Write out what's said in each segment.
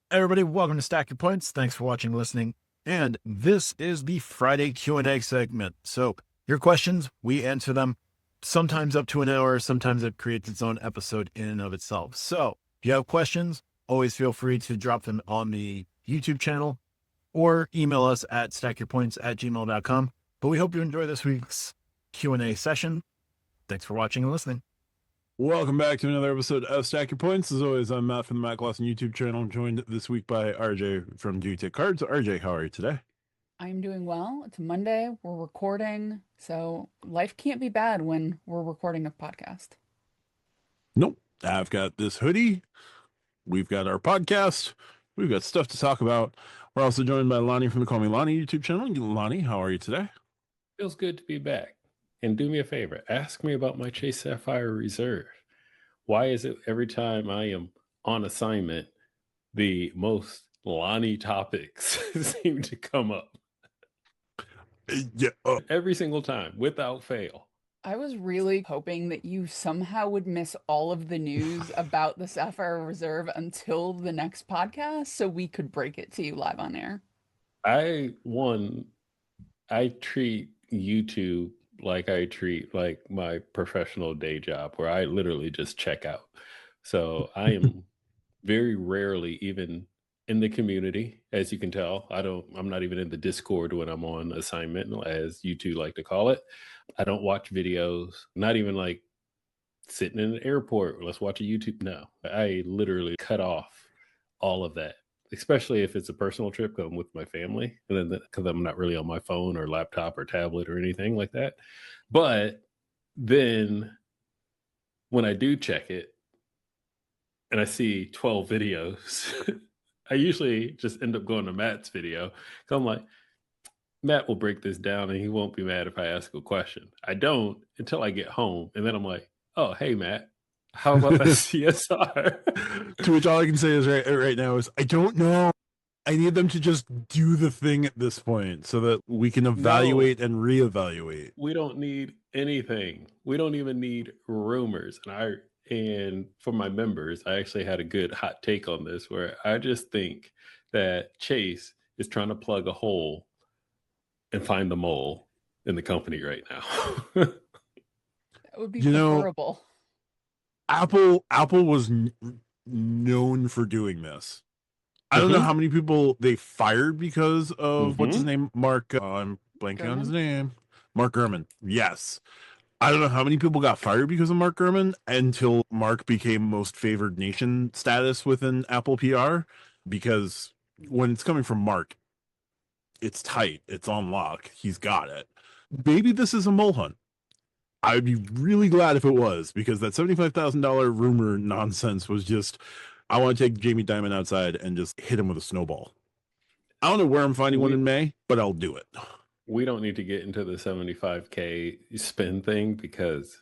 Everybody, welcome to Stack Your Points. Thanks for watching and listening. And this is the Friday Q&A segment. So your questions, we answer them sometimes up to an hour, sometimes it creates its own episode in and of itself. So if you have questions, always feel free to drop them on the YouTube channel or email us at stackyourpoints@gmail.com. But we hope you enjoy this week's Q&A session. Thanks for watching and listening. Welcome back to another episode of Stack Your Points. As always, I'm Matt from the Matt Lawson YouTube channel, joined this week by RJ from Do You Take Cards. RJ, how are you today? I'm doing well. It's Monday. We're recording. So life can't be bad when we're recording a podcast. Nope. I've got this hoodie. We've got our podcast. We've got stuff to talk about. We're also joined by Lonnie from the Call Me Lonnie YouTube channel. Lonnie, how are you today? Feels good to be back. And do me a favor, ask me about my Chase Sapphire Reserve. Why is it every time I am on assignment, the most Lonnie topics seem to come up? Yeah. Every single time, without fail. I was really hoping that you somehow would miss all of the news about the Sapphire Reserve until the next podcast so we could break it to you live on air. I treat YouTube like I treat like my professional day job, where I literally just check out. So I am very rarely even in the community, as you can tell. I'm not even in the Discord when I'm on assignment, as you two like to call it. I don't watch videos, not even like sitting in an airport, let's watch a YouTube. No, I literally cut off all of that, especially if it's a personal trip going with my family, and then because I'm not really on my phone or laptop or tablet or anything like that. But then when I do check it and I see 12 videos, I usually just end up going to Matt's video. So I'm like, Matt will break this down and he won't be mad if I ask a question. I don't until I get home. And then I'm like, oh, hey, Matt, how about that CSR? To which all I can say is right now is I don't know. I need them to just do the thing at this point so that we can evaluate and reevaluate. We don't need anything. We don't even need rumors. And for my members, I actually had a good hot take on this, where I just think that Chase is trying to plug a hole and find the mole in the company right now. That would be preferable. Apple was known for doing this. I don't know how many people they fired because of what's his name, Mark. I'm blanking on his name. Mark Gurman. Yes. I don't know how many people got fired because of Mark Gurman until Mark became most favored nation status within Apple PR. Because when it's coming from Mark, it's tight. It's on lock. He's got it. Maybe this is a mole hunt. I'd be really glad if it was, because that $75,000 rumor nonsense was just, I want to take Jamie Dimon outside and just hit him with a snowball. I don't know where I'm finding one in May, but I'll do it. We don't need to get into the 75K spin thing, because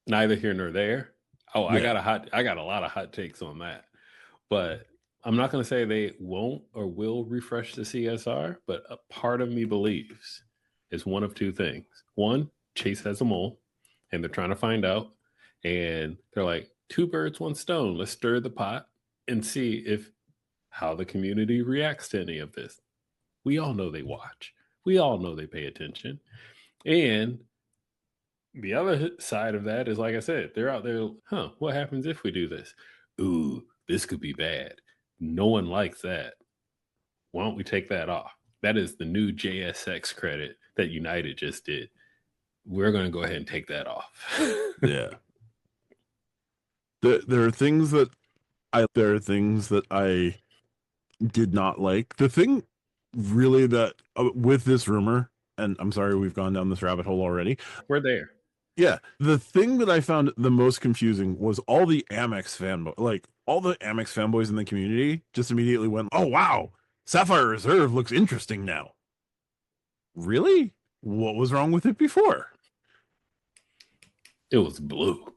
neither here nor there. Oh, yeah. I got a lot of hot takes on that. But I'm not going to say they won't or will refresh the CSR, but a part of me believes is one of two things. One, Chase has a mole and they're trying to find out, and they're like, two birds, one stone. Let's stir the pot and see how the community reacts to any of this. We all know they watch. We all know they pay attention. And the other side of that is, like I said, they're out there, what happens if we do this? Ooh, this could be bad. No one likes that. Why don't we take that off? That is the new JSX credit that United just did. We're going to go ahead and take that off. Yeah. There are things that I did not like. The thing really that with this rumor, and I'm sorry we've gone down this rabbit hole already. We're there. Yeah. The thing that I found the most confusing was all the Amex fanboys in the community just immediately went, oh, wow, Sapphire Reserve looks interesting now. Really? What was wrong with it before? It was blue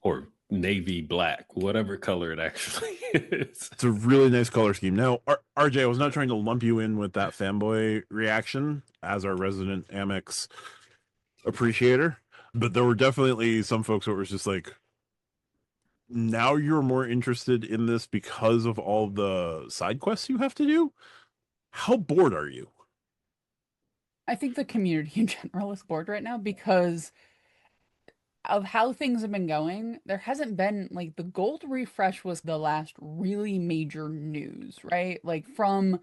or navy black, whatever color it actually is. It's a really nice color scheme. Now, RJ, I was not trying to lump you in with that fanboy reaction as our resident Amex appreciator, but there were definitely some folks who were just like, now you're more interested in this because of all the side quests you have to do. How bored are you? I think the community in general is bored right now because of how things have been going. There hasn't been like the gold refresh was the last really major news, right? Like from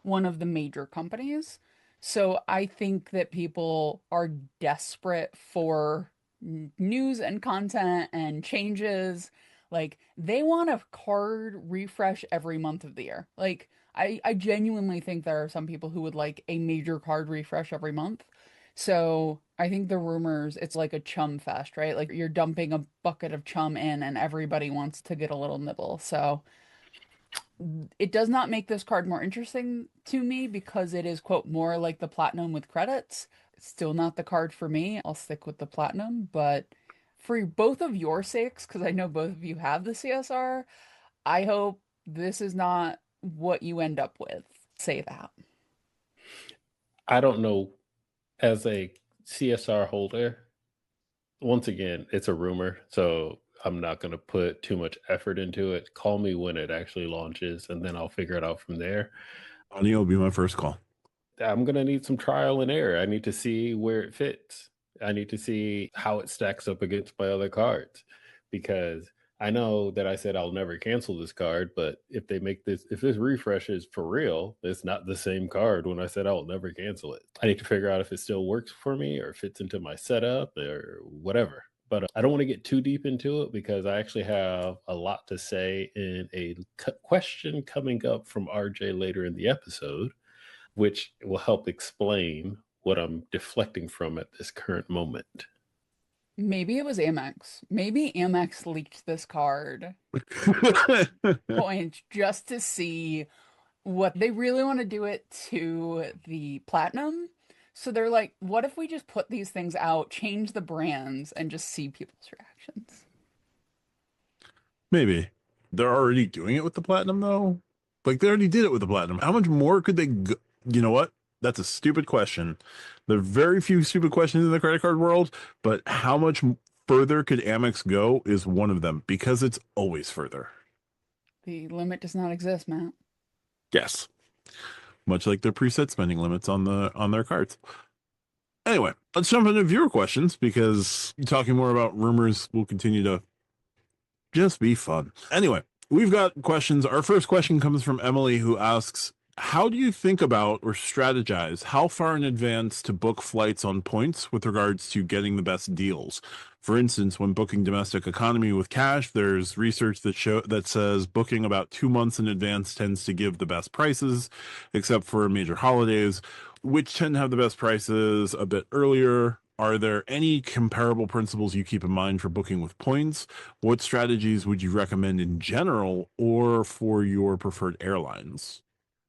one of the major companies. So I think that people are desperate for news and content and changes. Like they want a card refresh every month of the year. Like I genuinely think there are some people who would like a major card refresh every month. So I think the rumors, it's like a chum fest, right? Like you're dumping a bucket of chum in and everybody wants to get a little nibble. So it does not make this card more interesting to me because it is, quote, more like the platinum with credits. It's still not the card for me. I'll stick with the platinum, but for both of your sakes, because I know both of you have the CSR, I hope this is not what you end up with. Say that. I don't know. As a CSR holder, once again, it's a rumor, so I'm not going to put too much effort into it. Call me when it actually launches, and then I'll figure it out from there. Ani will be my first call. I'm going to need some trial and error. I need to see where it fits. I need to see how it stacks up against my other cards, because I know that I said I'll never cancel this card, but if this refresh is for real, it's not the same card when I said I'll never cancel it. I need to figure out if it still works for me or fits into my setup or whatever. But I don't want to get too deep into it because I actually have a lot to say in a question coming up from RJ later in the episode, which will help explain what I'm deflecting from at this current moment. Maybe it was Amex. Maybe Amex leaked this card point just to see what they really want to do it to the platinum. So they're like, what if we just put these things out, change the brands, and just see people's reactions? Maybe. They're already doing it with the platinum, though. Like, they already did it with the platinum. How much more could they go? You know what? That's a stupid question. There are very few stupid questions in the credit card world, but how much further could Amex go is one of them because it's always further. The limit does not exist, Matt. Yes. Much like their preset spending limits on their cards. Anyway, let's jump into viewer questions because talking more about rumors will continue to just be fun. Anyway, we've got questions. Our first question comes from Emily, who asks, how do you think about or strategize how far in advance to book flights on points with regards to getting the best deals? For instance, when booking domestic economy with cash, there's research that says booking about 2 months in advance tends to give the best prices, except for major holidays, which tend to have the best prices a bit earlier. Are there any comparable principles you keep in mind for booking with points? What strategies would you recommend in general or for your preferred airlines?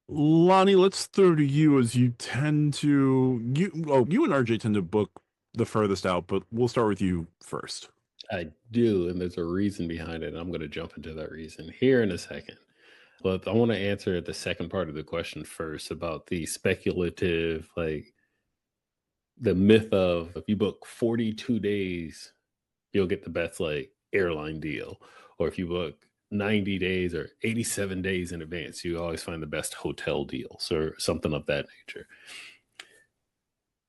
Lonnie, let's throw to you as you tend to you and RJ tend to book the furthest out, but we'll start with you first. I do, and there's a reason behind it. And I'm going to jump into that reason here in a second. But I want to answer the second part of the question first about the speculative, like the myth of if you book 42 days, you'll get the best like airline deal. Or if you book 90 days or 87 days in advance, you always find the best hotel deals or something of that nature.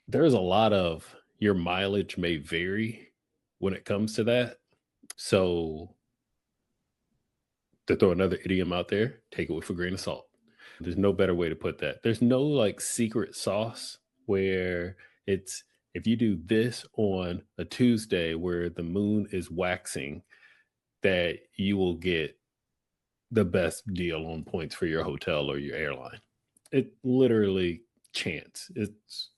There's a lot of your mileage may vary when it comes to that. So to throw another idiom out there, take it with a grain of salt. There's no better way to put that. There's no like secret sauce where it's if you do this on a Tuesday where the moon is waxing, that you will get the best deal on points for your hotel or your airline. It literally chance. It's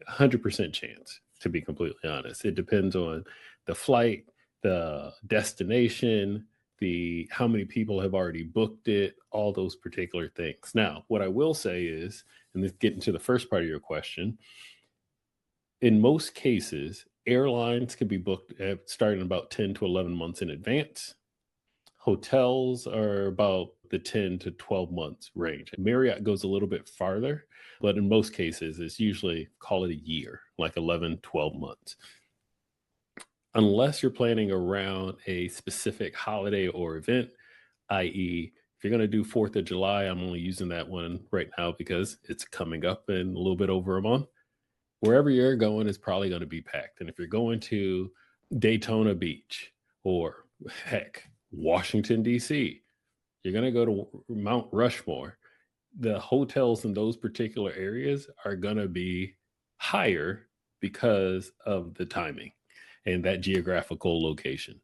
100% chance, to be completely honest. It depends on the flight, the destination, the how many people have already booked it, all those particular things. Now, what I will say is, and this getting to the first part of your question, in most cases, airlines can be booked starting about 10 to 11 months in advance. Hotels are about the 10 to 12 months range. Marriott goes a little bit farther, but in most cases, it's usually call it a year, like 11, 12 months. unless you're planning around a specific holiday or event, i.e., if you're going to do 4th of July, I'm only using that one right now because it's coming up in a little bit over a month. Wherever you're going is probably going to be packed. And if you're going to Daytona Beach or heck, Washington, D.C., you're going to go to Mount Rushmore, the hotels in those particular areas are going to be higher because of the timing and that geographical location.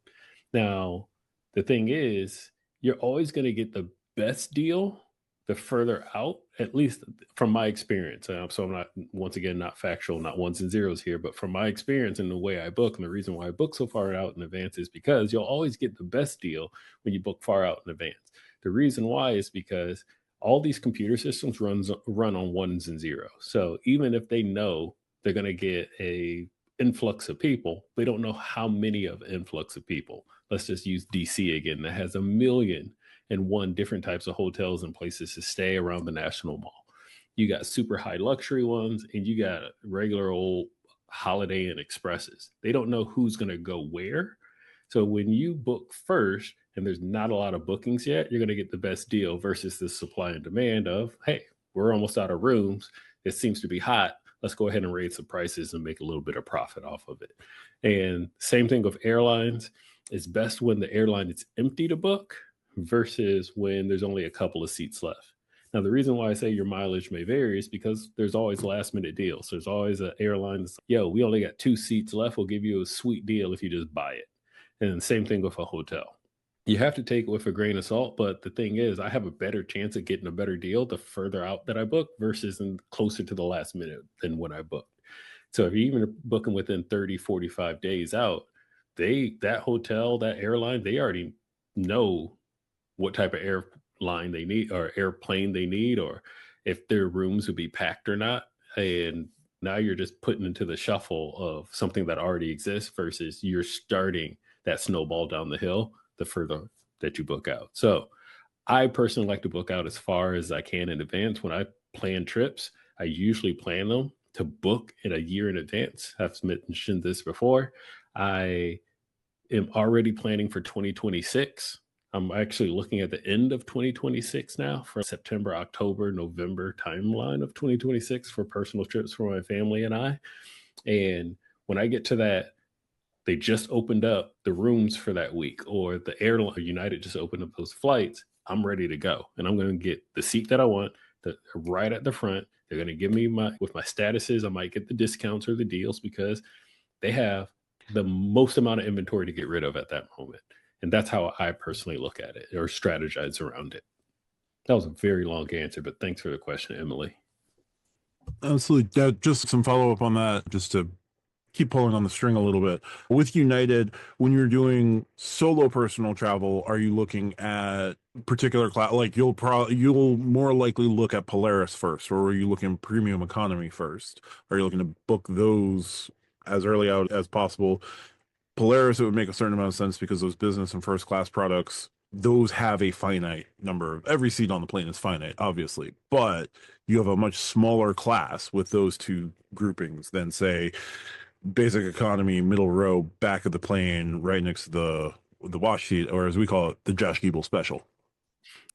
Now, the thing is, you're always going to get the best deal the further out, at least from my experience. So I'm not, once again, not factual, not ones and zeros here, but from my experience and the way I book, and the reason why I book so far out in advance is because you'll always get the best deal when you book far out in advance. The reason why is because all these computer systems run on ones and zeros. So even if they know they're going to get a influx of people, they don't know how many of influx of people. Let's just use DC again. That has 1,000,001 different types of hotels and places to stay around the National Mall. You got super high luxury ones, and you got regular old Holiday Inn Expresses. They don't know who's going to go where. So when you book first and there's not a lot of bookings yet, you're going to get the best deal versus the supply and demand of, hey, we're almost out of rooms. It seems to be hot. Let's go ahead and raise the prices and make a little bit of profit off of it. And same thing with airlines. It's best when the airline is empty to book versus when there's only a couple of seats left. Now, the reason why I say your mileage may vary is because there's always last minute deals. There's always an airline that's like, yo, we only got 2 seats left. We'll give you a sweet deal if you just buy it. And same thing with a hotel. You have to take it with a grain of salt, but the thing is, I have a better chance of getting a better deal the further out that I book versus closer to the last minute than when I booked. So if you're even booking within 30, 45 days out, that hotel, that airline, they already know what type of airline they need or airplane they need, or if their rooms would be packed or not. And now you're just putting into the shuffle of something that already exists versus you're starting that snowball down the hill the further that you book out. So I personally like to book out as far as I can in advance. When I plan trips, I usually plan them to book in a year in advance. I've mentioned this before. I am already planning for 2026. I'm actually looking at the end of 2026 now for September, October, November timeline of 2026 for personal trips for my family and I. And when I get to that, they just opened up the rooms for that week, or the airline, United just opened up those flights. I'm ready to go. And I'm going to get the seat that I want right at the front. They're going to give me with my statuses, I might get the discounts or the deals because they have the most amount of inventory to get rid of at that moment. And that's how I personally look at it or strategize around it. That was a very long answer, but thanks for the question, Emily. Absolutely. Just some follow up on that, just to keep pulling on the string a little bit. With United, when you're doing solo personal travel, are you looking at particular class? Like you'll more likely look at Polaris first, or are you looking premium economy first? Are you looking to book those as early out as possible? Polaris, it would make a certain amount of sense because those business and first class products, those have a finite number. Every seat on the plane is finite, obviously, but you have a much smaller class with those two groupings than, say, basic economy, middle row, back of the plane, right next to the wash seat, or as we call it, the Josh Giebel special.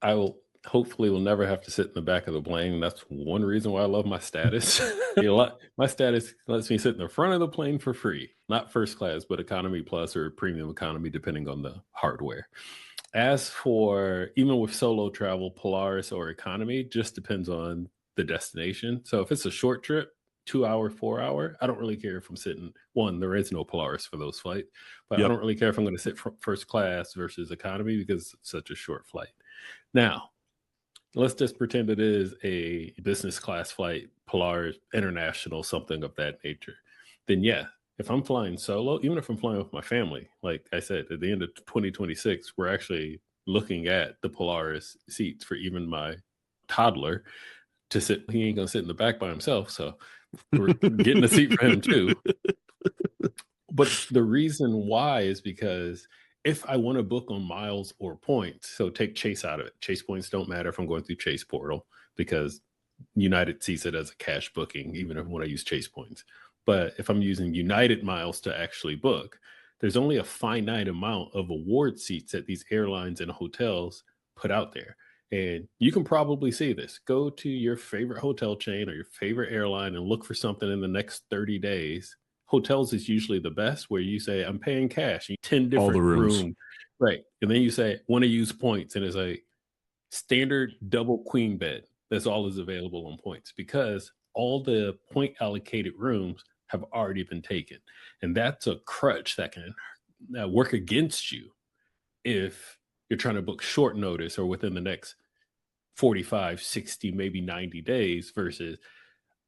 I will hopefully will never have to sit in the back of the plane. That's one reason why I love my status. My status lets me sit in the front of the plane for free, not first class, but economy plus or premium economy, depending on the hardware. As for even with solo travel, Polaris or economy, just depends on the destination. So if it's a short trip, 2 hour, 4 hour, I don't really care if I'm sitting. One, there is no Polaris for those flights, but I don't really care if I'm going to sit first class versus economy because it's such a short flight. Now, let's just pretend it is a business class flight, Polaris, international, something of that nature. Then yeah, if I'm flying solo, even if I'm flying with my family, like I said, at the end of 2026, we're actually looking at the Polaris seats for even my toddler to sit. He ain't going to sit in the back by himself. So we're getting a seat for him too. But the reason why is because if I want to book on miles or points, so take Chase out of it. Chase points don't matter if I'm going through Chase portal because United sees it as a cash booking, even when I use Chase points. But if I'm using United miles to actually book, there's only a finite amount of award seats that these airlines and hotels put out there. And you can probably see this. Go to your favorite hotel chain or your favorite airline and look for something in the next 30 days. Hotels is usually the best where you say, I'm paying cash, 10 All the different rooms. rooms. Right. And then you say, want to use points. And it's a standard double queen bed. That's all is available on points because all the point allocated rooms have already been taken. And that's a crutch that can work against you if you're trying to book short notice or within the next 45, 60, maybe 90 days versus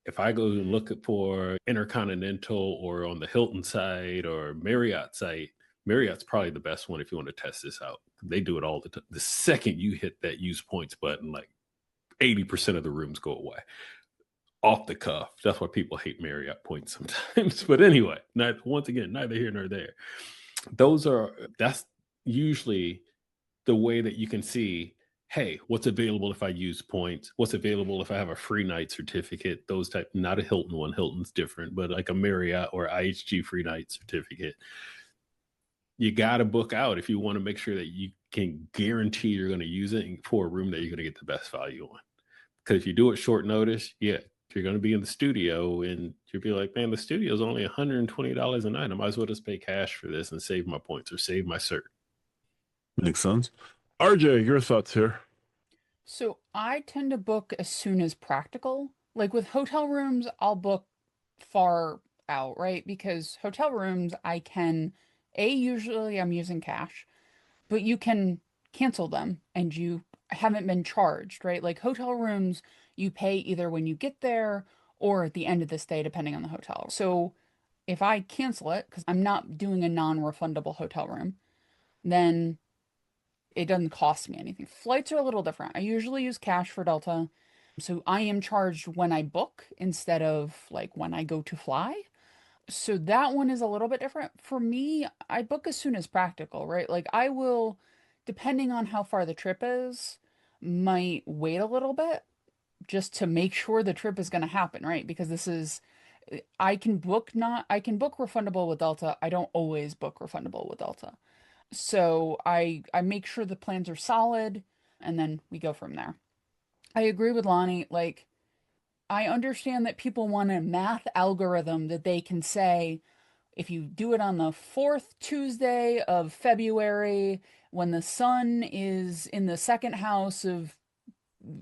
if I go and look for Intercontinental or on the Hilton side or Marriott site, Marriott's probably the best one if you want to test this out. They do it all the time. The second you hit that use points button, like 80% of the rooms go away off the cuff. That's why people hate Marriott points sometimes. But anyway, once again, neither here nor there. That's usually the way that you can see, hey, what's available if I use points? What's available if I have a free night certificate? Those type, not a Hilton one. Hilton's different, but like a Marriott or IHG free night certificate. You got to book out if you want to make sure that you can guarantee you're going to use it for a room that you're going to get the best value on. Because if you do it short notice, yeah, you're going to be in the studio and you'll be like, man, the studio is only $120 a night. I might as well just pay cash for this and save my points or save my cert. Makes sense. RJ, your thoughts here? So I tend to book as soon as practical. Like with hotel rooms, I'll book far out, right? Because hotel rooms, usually I'm using cash, but you can cancel them and you haven't been charged, right? Like hotel rooms, you pay either when you get there or at the end of the stay, depending on the hotel. So if I cancel it, because I'm not doing a non-refundable hotel room, then it doesn't cost me anything. Flights are a little different. I usually use cash for Delta. So I am charged when I book instead of like when I go to fly. So that one is a little bit different. For me, I book as soon as practical, right? Like I will, depending on how far the trip is, might wait a little bit just to make sure the trip is going to happen, right? Because I can book refundable with Delta. I don't always book refundable with Delta. So I make sure the plans are solid and then we go from there. I agree with Lonnie. Like, I understand that people want a math algorithm that they can say, if you do it on the fourth Tuesday of February, when the sun is in the second house of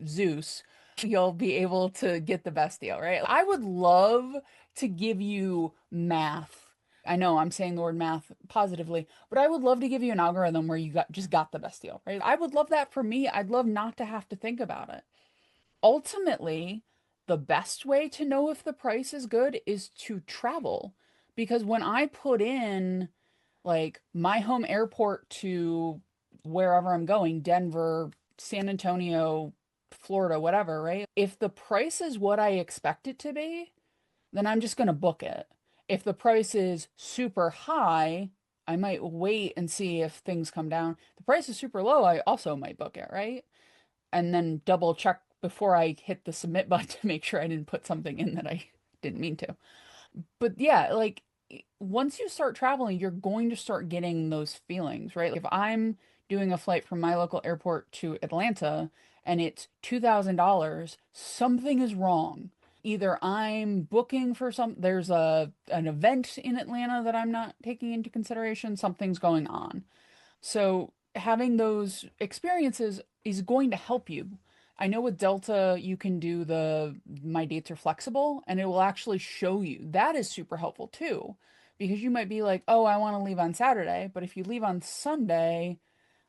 Zeus, you'll be able to get the best deal, right? I would love to give you math. I know I'm saying the word math positively, but I would love to give you an algorithm where just got the best deal, right? I would love that for me. I'd love not to have to think about it. Ultimately, the best way to know if the price is good is to travel. Because when I put in like my home airport to wherever I'm going, Denver, San Antonio, Florida, whatever, right? If the price is what I expect it to be, then I'm just going to book it. If the price is super high, I might wait and see if things come down. If the price is super low, I also might book it, right? And then double check before I hit the submit button to make sure I didn't put something in that I didn't mean to. But yeah, like once you start traveling, you're going to start getting those feelings, right? If I'm doing a flight from my local airport to Atlanta and it's $2,000, something is wrong. Either I'm booking for there's an event in Atlanta that I'm not taking into consideration, something's going on. So having those experiences is going to help you. I know with Delta, you can do my dates are flexible and it will actually show you. That is super helpful too, because you might be like, oh, I want to leave on Saturday. But if you leave on Sunday,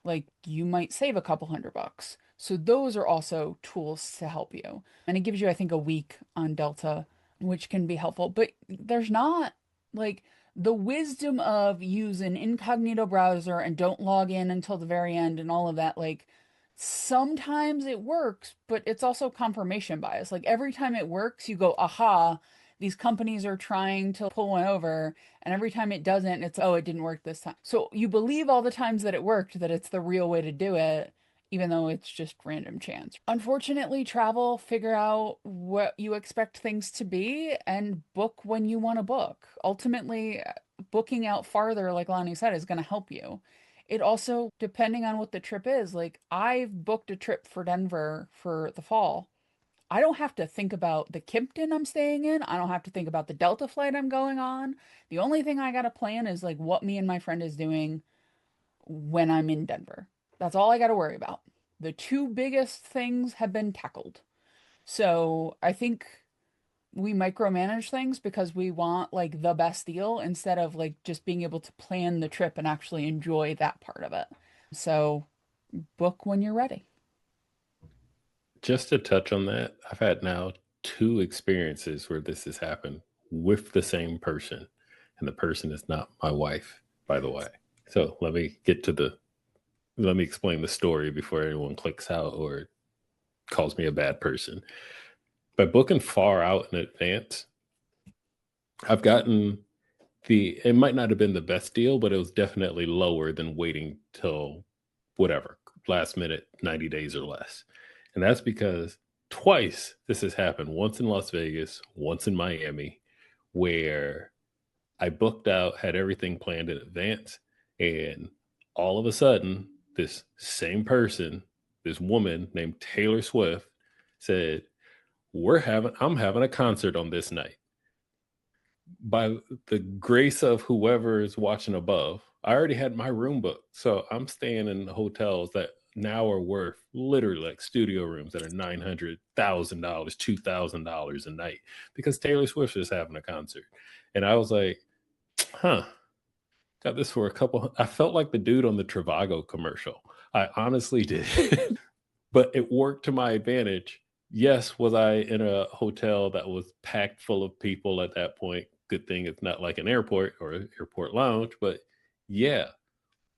like you might save a couple $100. So those are also tools to help you. And it gives you, I think, a week on Delta, which can be helpful. But there's not like the wisdom of use an incognito browser and don't log in until the very end and all of that. Like sometimes it works, but it's also confirmation bias. Like every time it works, you go, aha, these companies are trying to pull one over. And every time it doesn't, it's, oh, it didn't work this time. So you believe all the times that it worked, that it's the real way to do it, even though it's just random chance. Unfortunately, travel, figure out what you expect things to be and book when you want to book. Ultimately, booking out farther, like Lonnie said, is going to help you. It also, depending on what the trip is, like I've booked a trip for Denver for the fall. I don't have to think about the Kimpton I'm staying in. I don't have to think about the Delta flight I'm going on. The only thing I got to plan is like what me and my friend is doing when I'm in Denver. That's all I got to worry about. The two biggest things have been tackled. So I think we micromanage things because we want like the best deal instead of like just being able to plan the trip and actually enjoy that part of it. So book when you're ready. Just to touch on that, I've had now 2 experiences where this has happened with the same person, and the person is not my wife, by the way. So let me explain the story before anyone clicks out or calls me a bad person. By booking far out in advance, I've gotten it might not have been the best deal, but it was definitely lower than waiting till whatever, last minute, 90 days or less. And that's because twice this has happened, once in Las Vegas, once in Miami, where I booked out, had everything planned in advance, and all of a sudden, this same person, this woman named Taylor Swift, said, I'm having a concert on this night. By the grace of whoever is watching above, I already had my room booked. So I'm staying in hotels that now are worth literally like studio rooms that are $900,000, $2,000 a night because Taylor Swift is having a concert. And I was like, got this for I felt like the dude on the Trivago commercial. I honestly did. But it worked to my advantage. Yes, was I in a hotel that was packed full of people at that point? Good thing it's not like an airport or an airport lounge, but yeah.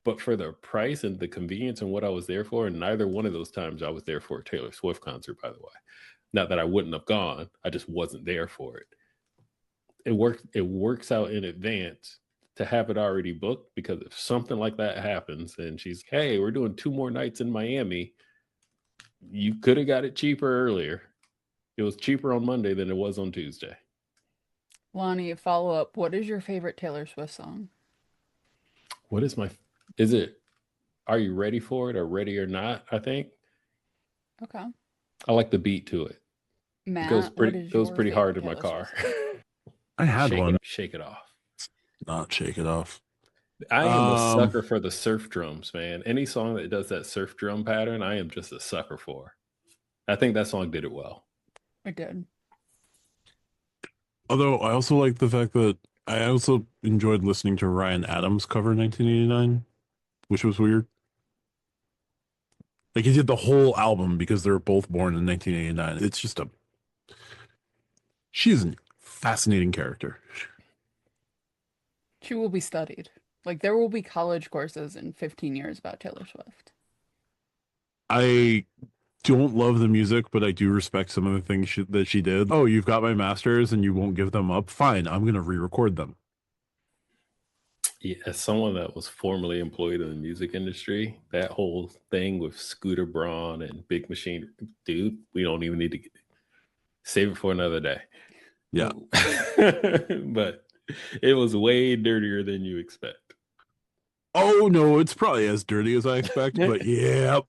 But for the price and the convenience and what I was there for, and neither one of those times I was there for a Taylor Swift concert, by the way. Not that I wouldn't have gone, I just wasn't there for it. It works out in advance to have it already booked, because if something like that happens and she's, hey, we're doing 2 more nights in Miami, you could have got it cheaper earlier. It was cheaper on Monday than it was on Tuesday. Lonnie, follow up. What is your favorite Taylor Swift song? Is it Are You Ready For It or Ready or Not, I think? Okay. I like the beat to it. Matt, it goes pretty hard in my car. I had one. Shake it off. Not Shake It Off. I am a sucker for the surf drums, man. Any song that does that surf drum pattern, I am just a sucker for. I think that song did it well. It did. Although I also like the fact that I also enjoyed listening to Ryan Adams cover 1989, which was weird. Like he did the whole album because they were both born in 1989. It's just she's a fascinating character. She will be studied. Like there will be college courses in 15 years about Taylor Swift. I don't love the music, but I do respect some of the things that she did. Oh, you've got my masters and you won't give them up? Fine, I'm going to re-record them. Yeah, as someone that was formerly employed in the music industry, that whole thing with Scooter Braun and Big Machine, dude, we don't even need to save it for another day. Yeah. But it was way dirtier than you expect. Oh, no, it's probably as dirty as I expect, but yep.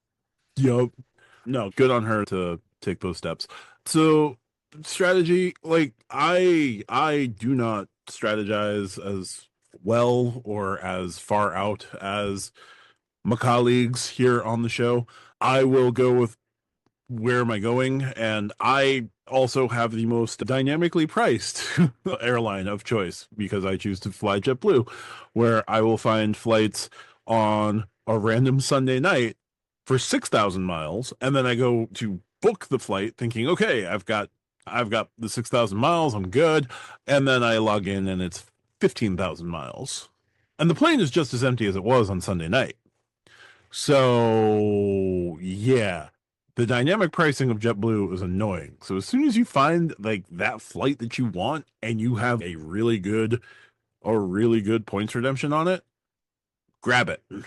No, good on her to take those steps. So strategy, like I do not strategize as well or as far out as my colleagues here on the show. I will go with where am I going, and I also have the most dynamically priced airline of choice because I choose to fly JetBlue, where I will find flights on a random Sunday night for 6,000 miles, and then I go to book the flight thinking, okay, I've got the 6,000 miles, I'm good, and then I log in and it's 15,000 miles, and the plane is just as empty as it was on Sunday night. So yeah, the dynamic pricing of JetBlue is annoying. So as soon as you find like that flight that you want and you have a really good points redemption on it, grab it. You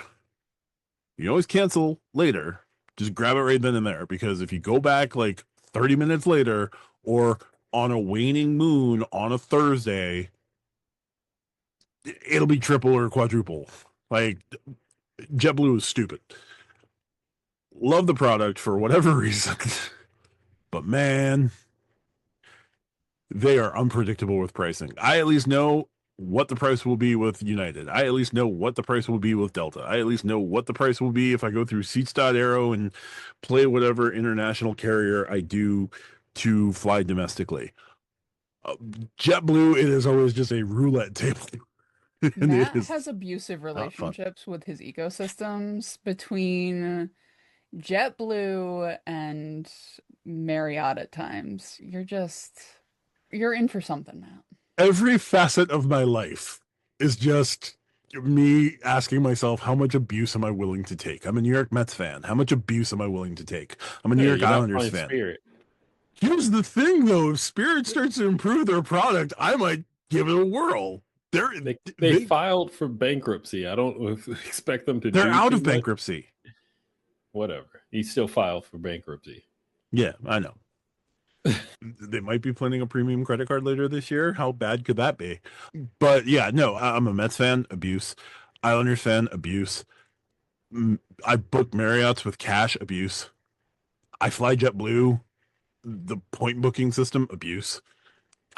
can always cancel later. Just grab it right then and there, because if you go back like 30 minutes later or on a waning moon on a Thursday, it'll be triple or quadruple. Like, JetBlue is stupid. Love the product for whatever reason, but man, they are unpredictable with pricing. I at least know what the price will be with United. I at least know what the price will be with Delta. I at least know what the price will be if I go through Seats.Aero and play whatever international carrier I do to fly domestically. JetBlue, it is always just a roulette table. And it Matt is has abusive not fun. relationships with his ecosystems between JetBlue and Marriott at times. You're in for something, Matt. Every facet of my life is just me asking myself, how much abuse am I willing to take? I'm a New York Mets fan. How much abuse am I willing to take? I'm a New Yeah, York you're not Islanders flying fan. Spirit. Here's the thing, though: if Spirit starts to improve their product, I might give it a whirl. They filed for bankruptcy. I don't expect them to They're do out too of much. bankruptcy. Whatever. He still filed for bankruptcy. Yeah, I know. They might be planning a premium credit card later this year. How bad could that be? But yeah, no, I'm a Mets fan. Abuse. Islanders fan. Abuse. I booked Marriott's with cash. Abuse. I fly JetBlue. The point booking system. Abuse.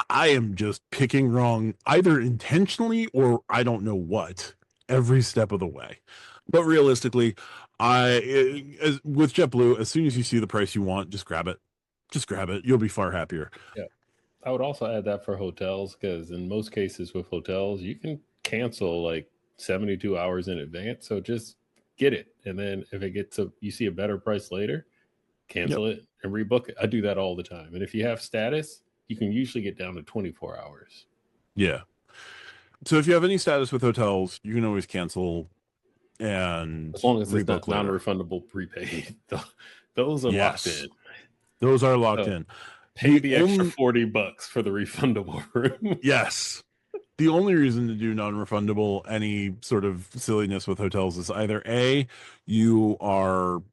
I am just picking wrong, either intentionally or I don't know what, every step of the way. But realistically, with JetBlue, as soon as you see the price you want, just grab it. Just grab it. You'll be far happier. Yeah. I would also add that for hotels, because in most cases with hotels, you can cancel like 72 hours in advance. So just get it. And then if it gets you see a better price later, cancel it and rebook it. I do that all the time. And if you have status, you can usually get down to 24 hours. Yeah. So if you have any status with hotels, you can always cancel and as long as it's rebook not later. non-refundable prepaid. Those are locked in. Those are locked in. Pay the extra $40 for the refundable room. Yes. The only reason to do non-refundable any sort of silliness with hotels is either A, you are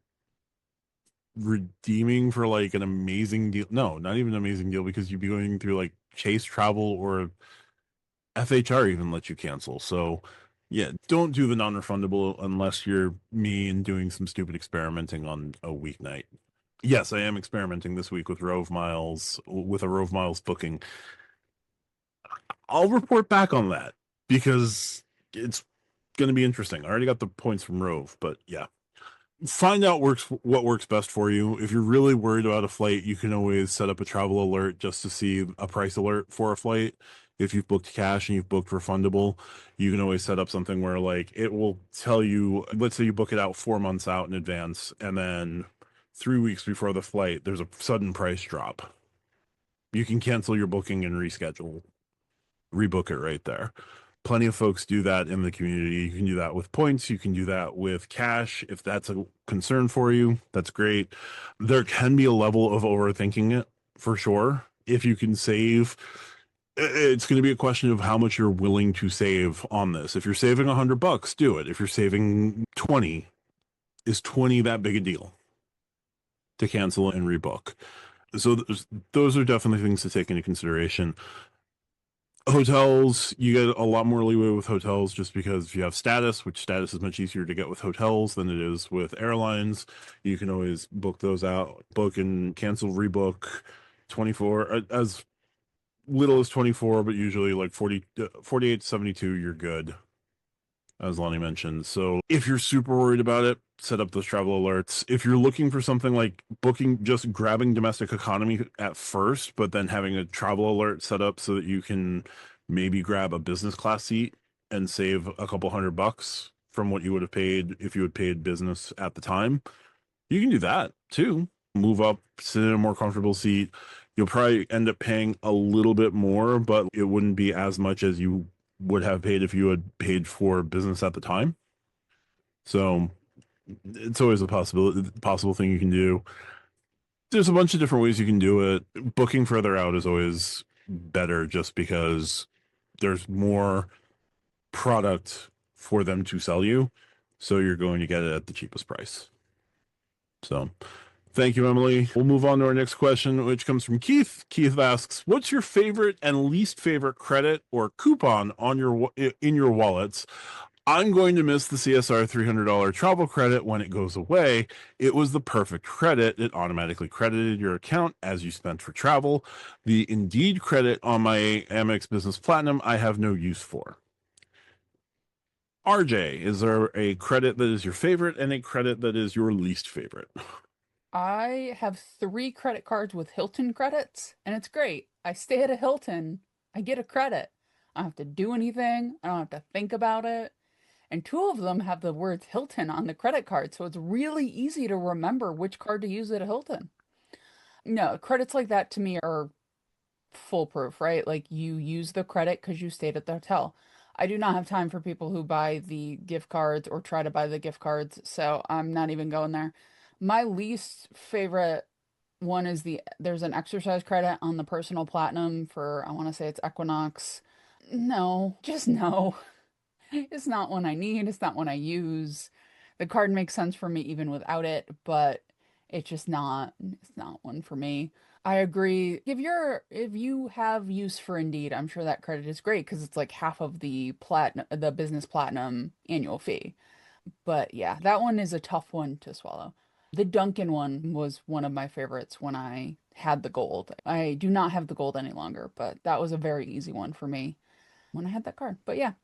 redeeming for like an amazing deal. No, not even an amazing deal, because you'd be going through like Chase Travel, or FHR even lets you cancel. So yeah, don't do the non-refundable unless you're me and doing some stupid experimenting on a weeknight. Yes, I am experimenting this week with Rove Miles, with a Rove Miles booking. I'll report back on that because it's going to be interesting. I already got the points from Rove, but yeah. Find out what works best for you. If you're really worried about a flight, you can always set up a travel alert just to see a price alert for a flight. If you've booked cash and you've booked refundable, you can always set up something where like it will tell you, let's say you book it out 4 months out in advance, and then 3 weeks before the flight, there's a sudden price drop. You can cancel your booking and reschedule, rebook it right there. Plenty of folks do that in the community. You can do that with points. You can do that with cash. If that's a concern for you, that's great. There can be a level of overthinking it for sure. If you can save, it's going to be a question of how much you're willing to save on this. If you're saving $100, do it. If you're saving 20, is 20 that big a deal to cancel and rebook? So those are definitely things to take into consideration. Hotels, you get a lot more leeway with hotels just because if you have status, which status is much easier to get with hotels than it is with airlines. You can always book those out, book and cancel, rebook 24, as little as 24, but usually like 48 to 72, you're good, as Lonnie mentioned. So if you're super worried about it, set up those travel alerts. If you're looking for something like booking, just grabbing domestic economy at first, but then having a travel alert set up so that you can maybe grab a business class seat and save a couple $100 from what you would have paid if you had paid business at the time, you can do that too. Move up, sit in a more comfortable seat. You'll probably end up paying a little bit more, but it wouldn't be as much as you would have paid if you had paid for business at the time. So it's always a possible thing you can do. There's a bunch of different ways you can do it. Booking further out is always better just because there's more product for them to sell you. So you're going to get it at the cheapest price. So Thank you, Emily. We'll move on to our next question, which comes from Keith. Keith asks, "What's your favorite and least favorite credit or coupon on in your wallets? I'm going to miss the CSR $300 travel credit when it goes away. It was the perfect credit. It automatically credited your account as you spent for travel. The Indeed credit on my Amex Business Platinum, I have no use for." RJ, is there a credit that is your favorite and a credit that is your least favorite? I have 3 credit cards with Hilton credits, and it's great. I stay at a Hilton, I get a credit. I don't have to do anything, I don't have to think about it. And 2 of them have the words Hilton on the credit card, so it's really easy to remember which card to use at a Hilton. No, credits like that to me are foolproof, right? Like you use the credit because you stayed at the hotel. I do not have time for people who buy the gift cards or try to buy the gift cards, so I'm not even going there. My least favorite one is there's an exercise credit on the personal platinum for, I want to say it's Equinox. No, just no. It's not one I need, it's not one I use. The card makes sense for me even without it, but it's not one for me. I agree. If you have use for Indeed, I'm sure that credit is great because it's like half of the business platinum annual fee. But yeah, that one is a tough one to swallow. The Dunkin' one was one of my favorites when I had the gold. I do not have the gold any longer, but that was a very easy one for me when I had that card. But yeah,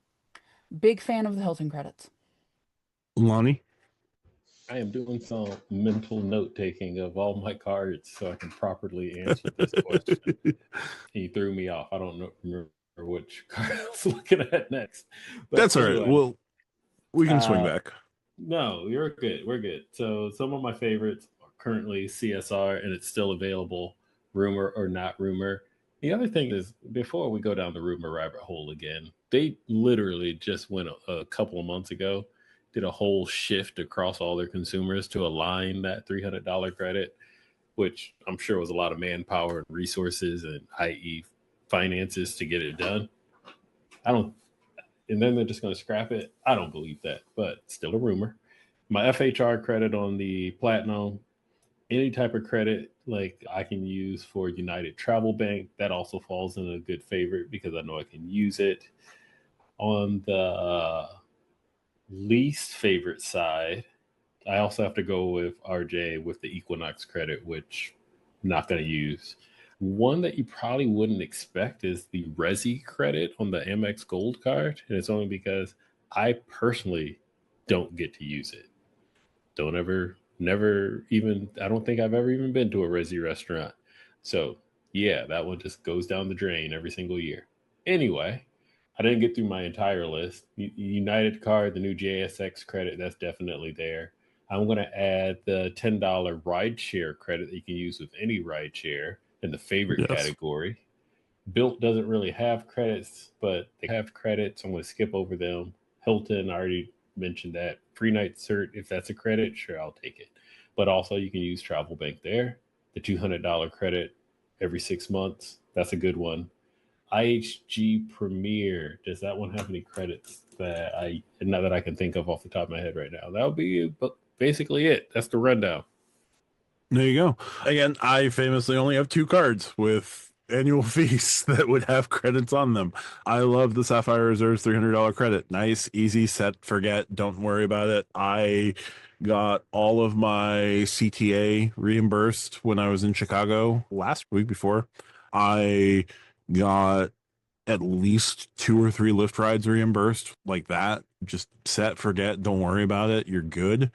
big fan of the Hilton credits. Lonnie? I am doing some mental note taking of all my cards so I can properly answer this question. He threw me off. I don't remember which card I was looking at next. But That's all right. anyway, Well, we can swing uh, back. no, you're good. We're good. So some of my favorites are currently CSR, and it's still available, rumor or not rumor. The other thing is, before we go down the rumor rabbit hole again, they literally just went a couple of months ago, did a whole shift across all their consumers to align that $300 credit, which I'm sure was a lot of manpower and resources and i.e. finances to get it done. I don't and then they're just going to scrap it. I don't believe that, but still a rumor. My FHR credit on the Platinum, any type of credit like I can use for United Travel Bank, that also falls in a good favorite because I know I can use it. On the least favorite side, I also have to go with RJ with the Equinox credit, which I'm not going to use. One that you probably wouldn't expect is the Resi credit on the Amex Gold card. And it's only because I personally don't get to use it. Don't ever, never even, I don't think I've ever even been to a Resi restaurant. So, yeah, that one just goes down the drain every single year. Anyway, I didn't get through my entire list. United card, the new JSX credit, that's definitely there. I'm going to add the $10 ride share credit that you can use with any ride share in the favorite Yes. category. Built doesn't really have credits, but they have credits. I'm going to skip over them. Hilton, I already mentioned that. Free night cert, if that's a credit, sure, I'll take it. But also, you can use Travel Bank there. The $200 credit every 6 months, that's a good one. IHG Premier, does that one have any credits that not that I can think of off the top of my head right now? That would be basically it. That's the rundown. There you go. Again, I famously only have 2 cards with annual fees that would have credits on them. I love the Sapphire Reserves $300 credit. Nice, easy, set, forget. Don't worry about it. I got all of my CTA reimbursed when I was in Chicago last week before. I got at least 2 or 3 Lyft rides reimbursed like that. Just set, forget, don't worry about it. You're good.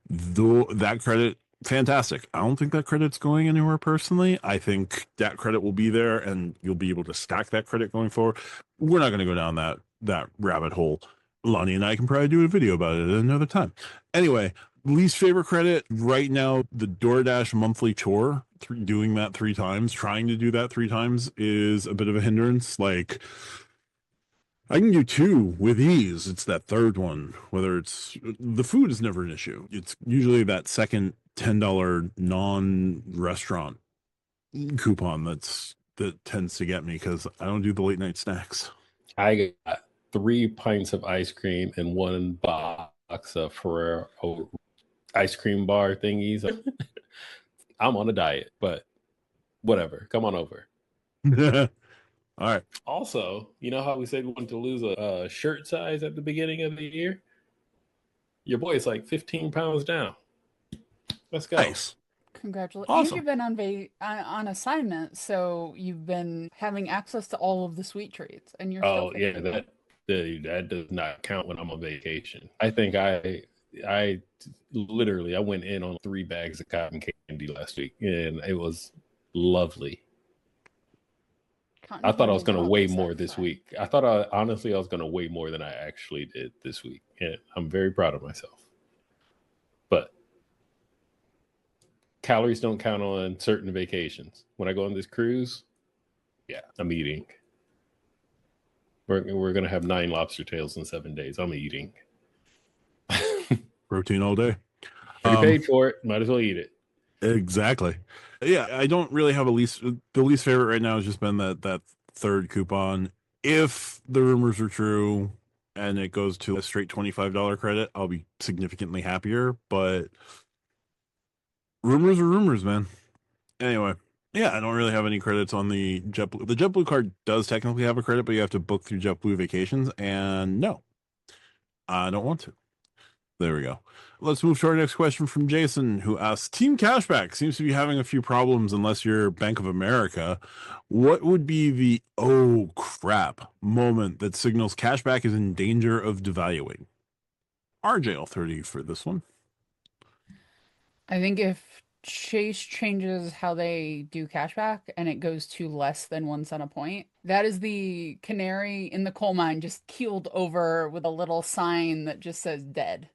Though that credit, fantastic. I don't think that credit's going anywhere personally. I think that credit will be there and you'll be able to stack that credit going forward. We're not going to go down that rabbit hole. Lonnie and I can probably do a video about it at another time. Anyway, least favorite credit right now, the DoorDash monthly chore. Doing that 3 times, trying to do that 3 times is a bit of a hindrance. Like, I can do 2 with ease. It's that third one, whether it's the food is never an issue. It's usually that second $10 non-restaurant coupon that tends to get me because I don't do the late night snacks. I got 3 pints of ice cream and 1 box of Ferrero ice cream bar thingies. I'm on a diet, but whatever. Come on over. All right. Also, you know how we said we wanted to lose a shirt size at the beginning of the year? Your boy is like 15 pounds down. Let's go. Nice. Congratulations. And Awesome. you've been on assignment, so you've been having access to all of the sweet treats, and you're still Oh yeah, 15 pounds. that does not count when I'm on vacation. I think I literally I went in on 3 bags of cotton candy last week, and it was lovely. Cotton I thought I was candy is going to oddly weigh more this satisfying. week. Honestly I was going to weigh more than I actually did this week, and I'm very proud of myself. But calories don't count on certain vacations. When I go on this cruise, yeah, I'm eating. We're gonna have 9 lobster tails in 7 days. I'm eating. Protein all day. Already paid for it. Might as well eat it. Exactly. Yeah, I don't really have the least favorite right now has just been that third coupon. If the rumors are true and it goes to a straight $25 credit, I'll be significantly happier. But rumors are rumors, man. Anyway, yeah, I don't really have any credits on the JetBlue. The JetBlue card does technically have a credit, but you have to book through JetBlue Vacations, and no, I don't want to. There we go. Let's move to our next question from Jason, who asks, Team Cashback seems to be having a few problems unless you're Bank of America. What would be the oh crap moment that signals Cashback is in danger of devaluing? RJ, I'll throw to you for this one. I think if Chase changes how they do cashback and it goes to less than 1 cent a point, that is the canary in the coal mine just keeled over with a little sign that just says dead.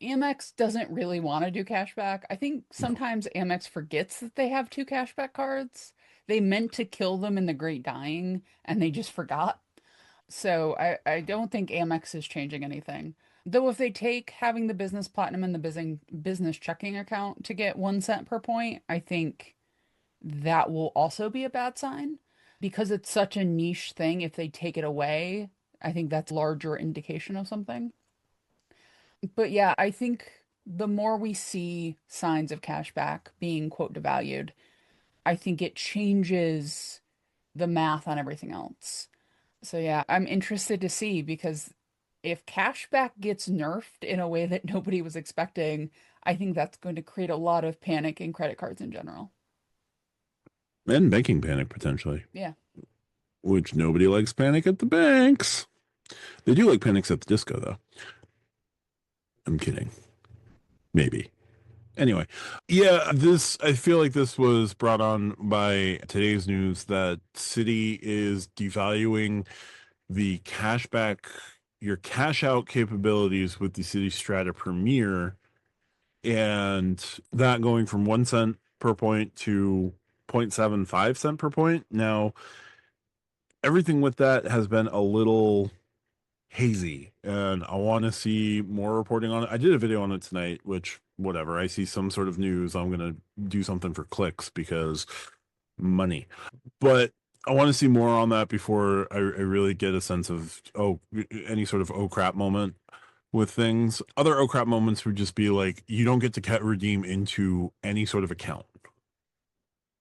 Amex doesn't really want to do cashback. I think sometimes Amex forgets that they have 2 cashback cards. They meant to kill them in the Great Dying and they just forgot. So I don't think Amex is changing anything. Though if they take having the business platinum and the business checking account to get 1 cent per point, I think that will also be a bad sign because it's such a niche thing. If they take it away, I think that's a larger indication of something. But yeah, I think the more we see signs of cashback being quote devalued, I think it changes the math on everything else. So yeah, I'm interested to see because if cashback gets nerfed in a way that nobody was expecting, I think that's going to create a lot of panic in credit cards in general. And banking panic, potentially. Yeah. Which nobody likes panic at the banks. They do like panics at the disco, though. I'm kidding. Maybe. Anyway, yeah, I feel like this was brought on by today's news that Citi is devaluing the cashback, your cash out capabilities with the Citi Strata Premier, and that going from 1 cent per point to 0.75 cent per point. Now, everything with that has been a little hazy, and I want to see more reporting on it. I did a video on it tonight, which whatever. I see some sort of news. I'm gonna do something for clicks because money. But I want to see more on that before I really get a sense of any sort of oh crap moment with things. Other oh crap moments would just be like you don't get to redeem into any sort of account.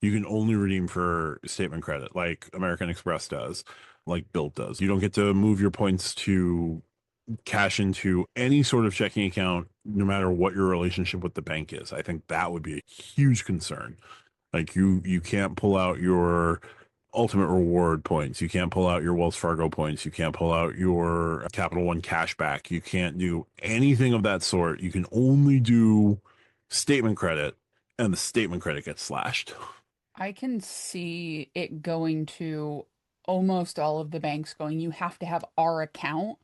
You can only redeem for statement credit, like American Express does, like Bilt does. You don't get to move your points to cash into any sort of checking account, no matter what your relationship with the bank is. I think that would be a huge concern. Like you can't pull out your Ultimate Reward points. You can't pull out your Wells Fargo points. You can't pull out your Capital One cashback. You can't do anything of that sort. You can only do statement credit, and the statement credit gets slashed. I can see it going to almost all of the banks going, you have to have our account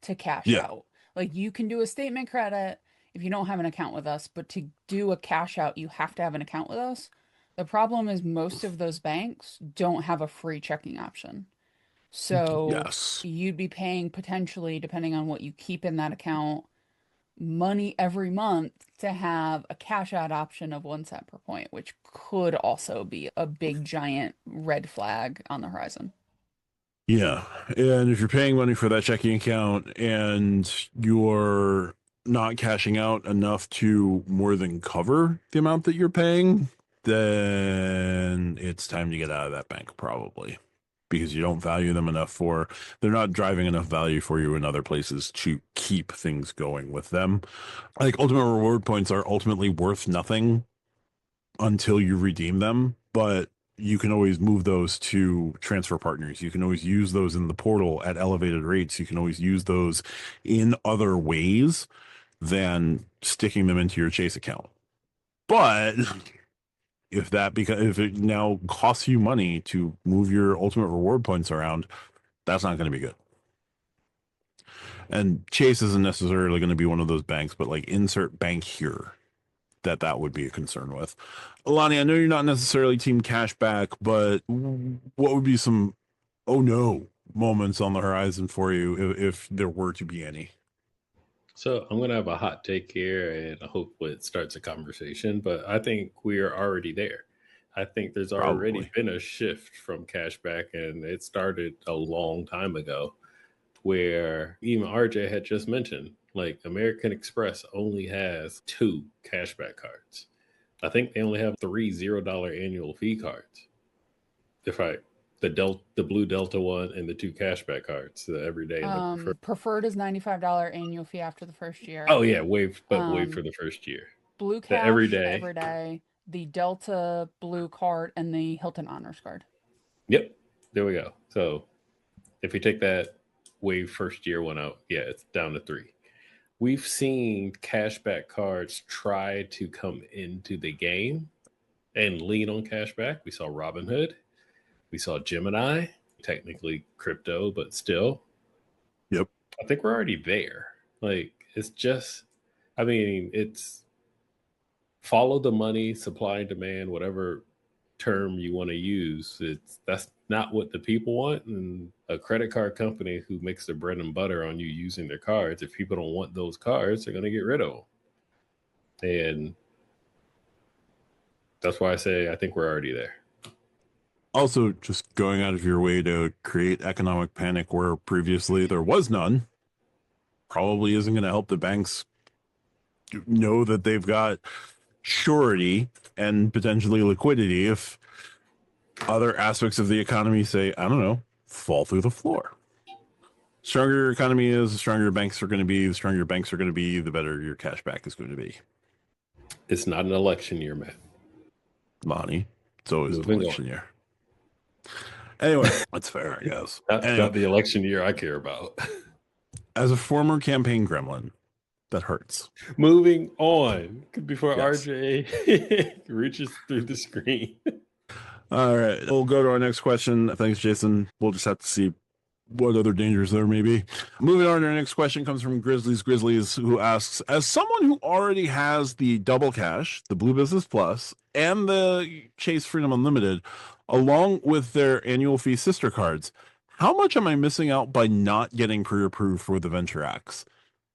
to cash Yeah. out. Like you can do a statement credit if you don't have an account with us, but to do a cash out, you have to have an account with us. The problem is most of those banks don't have a free checking option. So Yes. you'd be paying potentially, depending on what you keep in that account, money every month to have a cash out option of 1 cent per point, which could also be a big giant red flag on the horizon. Yeah. And if you're paying money for that checking account and you're not cashing out enough to more than cover the amount that you're paying, then it's time to get out of that bank probably, because you don't value them enough they're not driving enough value for you in other places to keep things going with them. Like ultimate reward points are ultimately worth nothing until you redeem them, but you can always move those to transfer partners. You can always use those in the portal at elevated rates. You can always use those in other ways than sticking them into your Chase account. But if it now costs you money to move your ultimate reward points around, that's not going to be good. And Chase isn't necessarily going to be one of those banks, but like insert bank here that would be a concern with. Alani, I know you're not necessarily team cashback, but what would be some oh no moments on the horizon for you if there were to be any? So I'm going to have a hot take here and hopefully it starts a conversation, but I think we are already there. I think there's already Probably. been a shift from cashback, and it started a long time ago, where even RJ had just mentioned, like American Express only has 2 cashback cards. I think they only have 3 $0 annual fee cards. If I the blue Delta one and the 2 cashback cards, the everyday and the preferred. Preferred is $95 annual fee after the first year. Oh yeah, waive for Um, the first year. Blue The Cash everyday. every day, the Delta Blue card, and the Hilton Honors card. Yep. There we go. So if you take that wave first year one out, yeah, it's down to 3. We've seen cashback cards try to come into the game and lean on cashback. We saw Robinhood. We saw Gemini, technically crypto, but still. Yep. I think we're already there. Like, it's just, I mean, it's follow the money, supply and demand, whatever term you want to use. That's not what the people want. And a credit card company who makes their bread and butter on you using their cards, if people don't want those cards, they're going to get rid of them. And that's why I say I think we're already there. Also, just going out of your way to create economic panic where previously there was none probably isn't going to help the banks know that they've got surety and potentially liquidity if other aspects of the economy say, I don't know, fall through the floor. Stronger your economy is, the stronger your banks are going to be. The stronger your banks are going to be, the better your cashback is going to be. It's not an election year, Matt. Lonnie, it's always an Moving election year. Anyway, that's fair, I guess. Anyway, Not the election year I care about. as a former campaign gremlin, that hurts. Moving on before Yes. RJ reaches through the screen. All right, we'll go to our next question. Thanks, Jason. We'll just have to see what other dangers there may be. Moving on, our next question comes from Grizzlies, who asks, as someone who already has the Double Cash, the Blue Business Plus, and the Chase Freedom Unlimited, along with their annual fee sister cards, how much am I missing out by not getting pre-approved for the Venture X?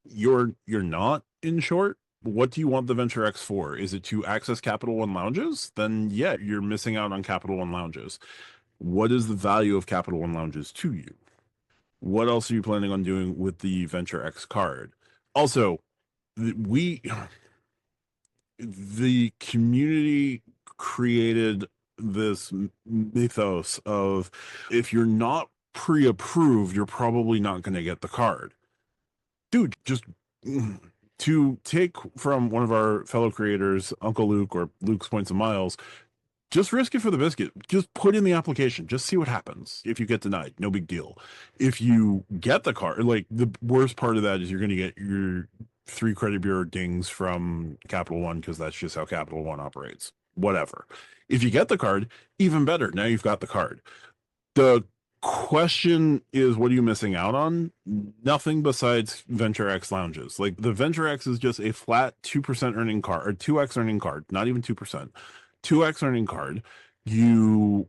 You're not, in short. What do you want the Venture X for? Is it to access Capital One lounges? Then yeah, you're missing out on Capital One lounges. What is the value of Capital One lounges to you? What else are you planning on doing with the Venture X card? Also, the community created this mythos of if you're not pre-approved, you're probably not going to get the card. Dude, just to take from one of our fellow creators, Uncle Luke or Luke's Points of Miles, just risk it for the biscuit. Just put in the application. Just see what happens. If you get denied, no big deal. If you get the card, like the worst part of that is you're going to get your 3 credit bureau dings from Capital One because that's just how Capital One operates. Whatever. If you get the card, even better. Now you've got the card. The question is, what are you missing out on? Nothing besides Venture X lounges. Like the Venture X is just a flat 2% earning card or 2x earning card, not even 2%. 2x earning card. You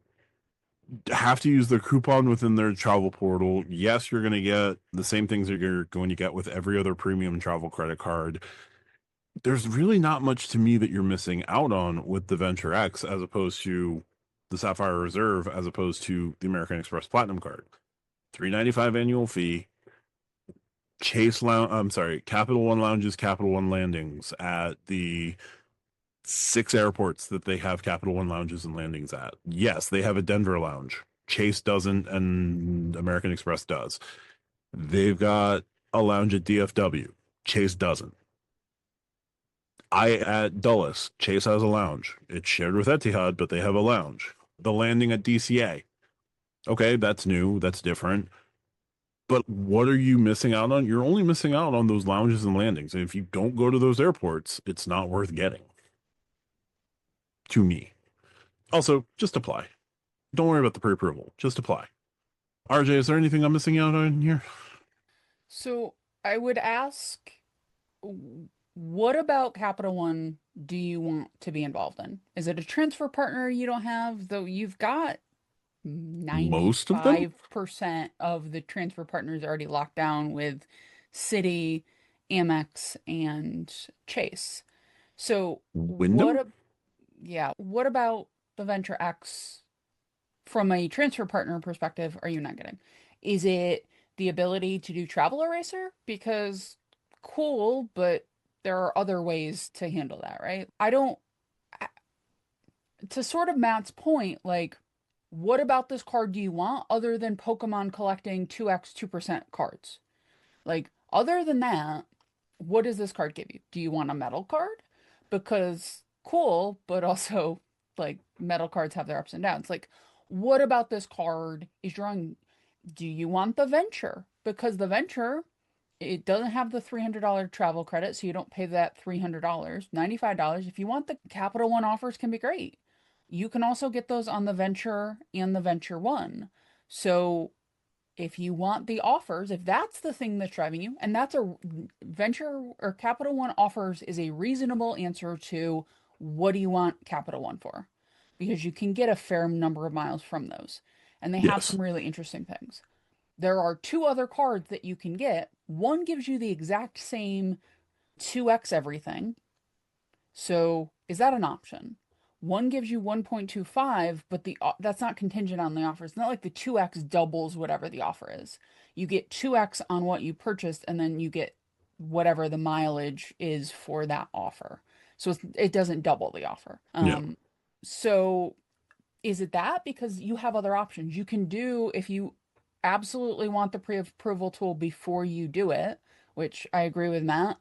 have to use their coupon within their travel portal. Yes, you're going to get the same things that you're going to get with every other premium travel credit card. There's really not much to me that you're missing out on with the Venture X as opposed to the Sapphire Reserve, as opposed to the American Express Platinum card. $3.95 annual fee. Capital One lounges, Capital One landings at the 6 airports that they have Capital One lounges and landings at. Yes, they have a Denver lounge. Chase doesn't, and American Express does. They've got a lounge at DFW. Chase doesn't. At Dulles, Chase has a lounge. It's shared with Etihad, but they have a lounge. The landing at DCA. Okay, that's new. That's different. But what are you missing out on? You're only missing out on those lounges and landings. And if you don't go to those airports, it's not worth getting. To me. Also, just apply. Don't worry about the pre-approval. Just apply. RJ, is there anything I'm missing out on here? So I would ask, what about Capital One do you want to be involved in? Is it a transfer partner you don't have, though you've got Most of them? 95% of the transfer partners already locked down with Citi, Amex, and Chase. So Wyndham? what about the Venture X from a transfer partner perspective are you not getting? Is it the ability to do Travel Eraser? Because cool, but there are other ways to handle that, right? To sort of Matt's point, like, what about this card do you want other than Pokemon collecting 2x 2% cards? Like, other than that, what does this card give you? Do you want a metal card? Because cool, but also, like, metal cards have their ups and downs. Like, what about this card is drawing? Do you want the Venture? Because the Venture, it doesn't have the $300 travel credit, so you don't pay that $300, $95. If you want the Capital One offers can be great. You can also get those on the Venture and the Venture One. So if you want the offers, if that's the thing that's driving you, and that's a Venture or Capital One offers is a reasonable answer to what do you want Capital One for? Because you can get a fair number of miles from those. And they have Yes. some really interesting things. There are 2 other cards that you can get. One gives you the exact same 2x everything. So is that an option? One gives you 1.25, but that's not contingent on the offer. It's not like the 2x doubles whatever the offer is. You get 2x on what you purchased, and then you get whatever the mileage is for that offer. So it doesn't double the offer. Yeah. So is it that? Because you have other options. You can do, if you absolutely want the pre-approval tool before you do it, which I agree with Matt.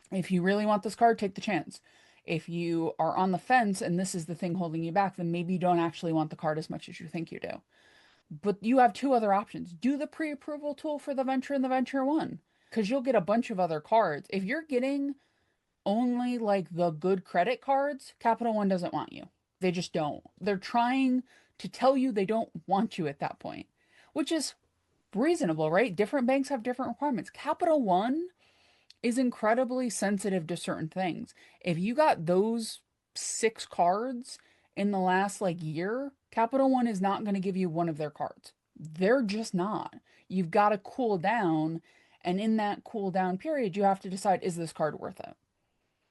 If you really want this card, take the chance. If you are on the fence and this is the thing holding you back, then maybe you don't actually want the card as much as you think you do. But you have 2 other options. Do the pre-approval tool for the Venture and the Venture One, because you'll get a bunch of other cards. If you're getting only like the good credit cards, Capital One doesn't want you. They just don't. They're trying to tell you they don't want you at that point, which is reasonable, right? Different banks have different requirements. Capital One is incredibly sensitive to certain things. If you got those 6 cards in the last like year, Capital One is not going to give you one of their cards. They're just not. You've got to cool down, and in that cool down period, you have to decide, is this card worth it?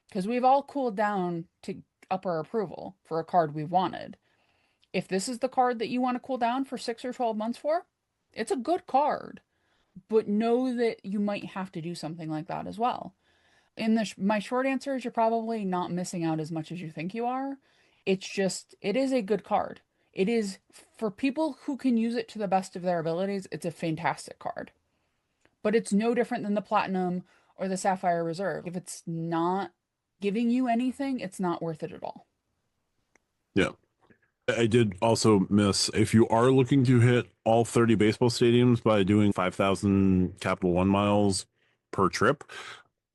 Because we've all cooled down to up our approval for a card we've wanted. If this is the card that you want to cool down for 6 or 12 months for, it's a good card. But know that you might have to do something like that as well. My short answer is you're probably not missing out as much as you think you are. It's just, it is a good card. It is, for people who can use it to the best of their abilities, it's a fantastic card. But it's no different than the Platinum or the Sapphire Reserve. If it's not giving you anything, it's not worth it at all. Yeah. I did also miss, if you are looking to hit all 30 baseball stadiums by doing 5,000 Capital One miles per trip,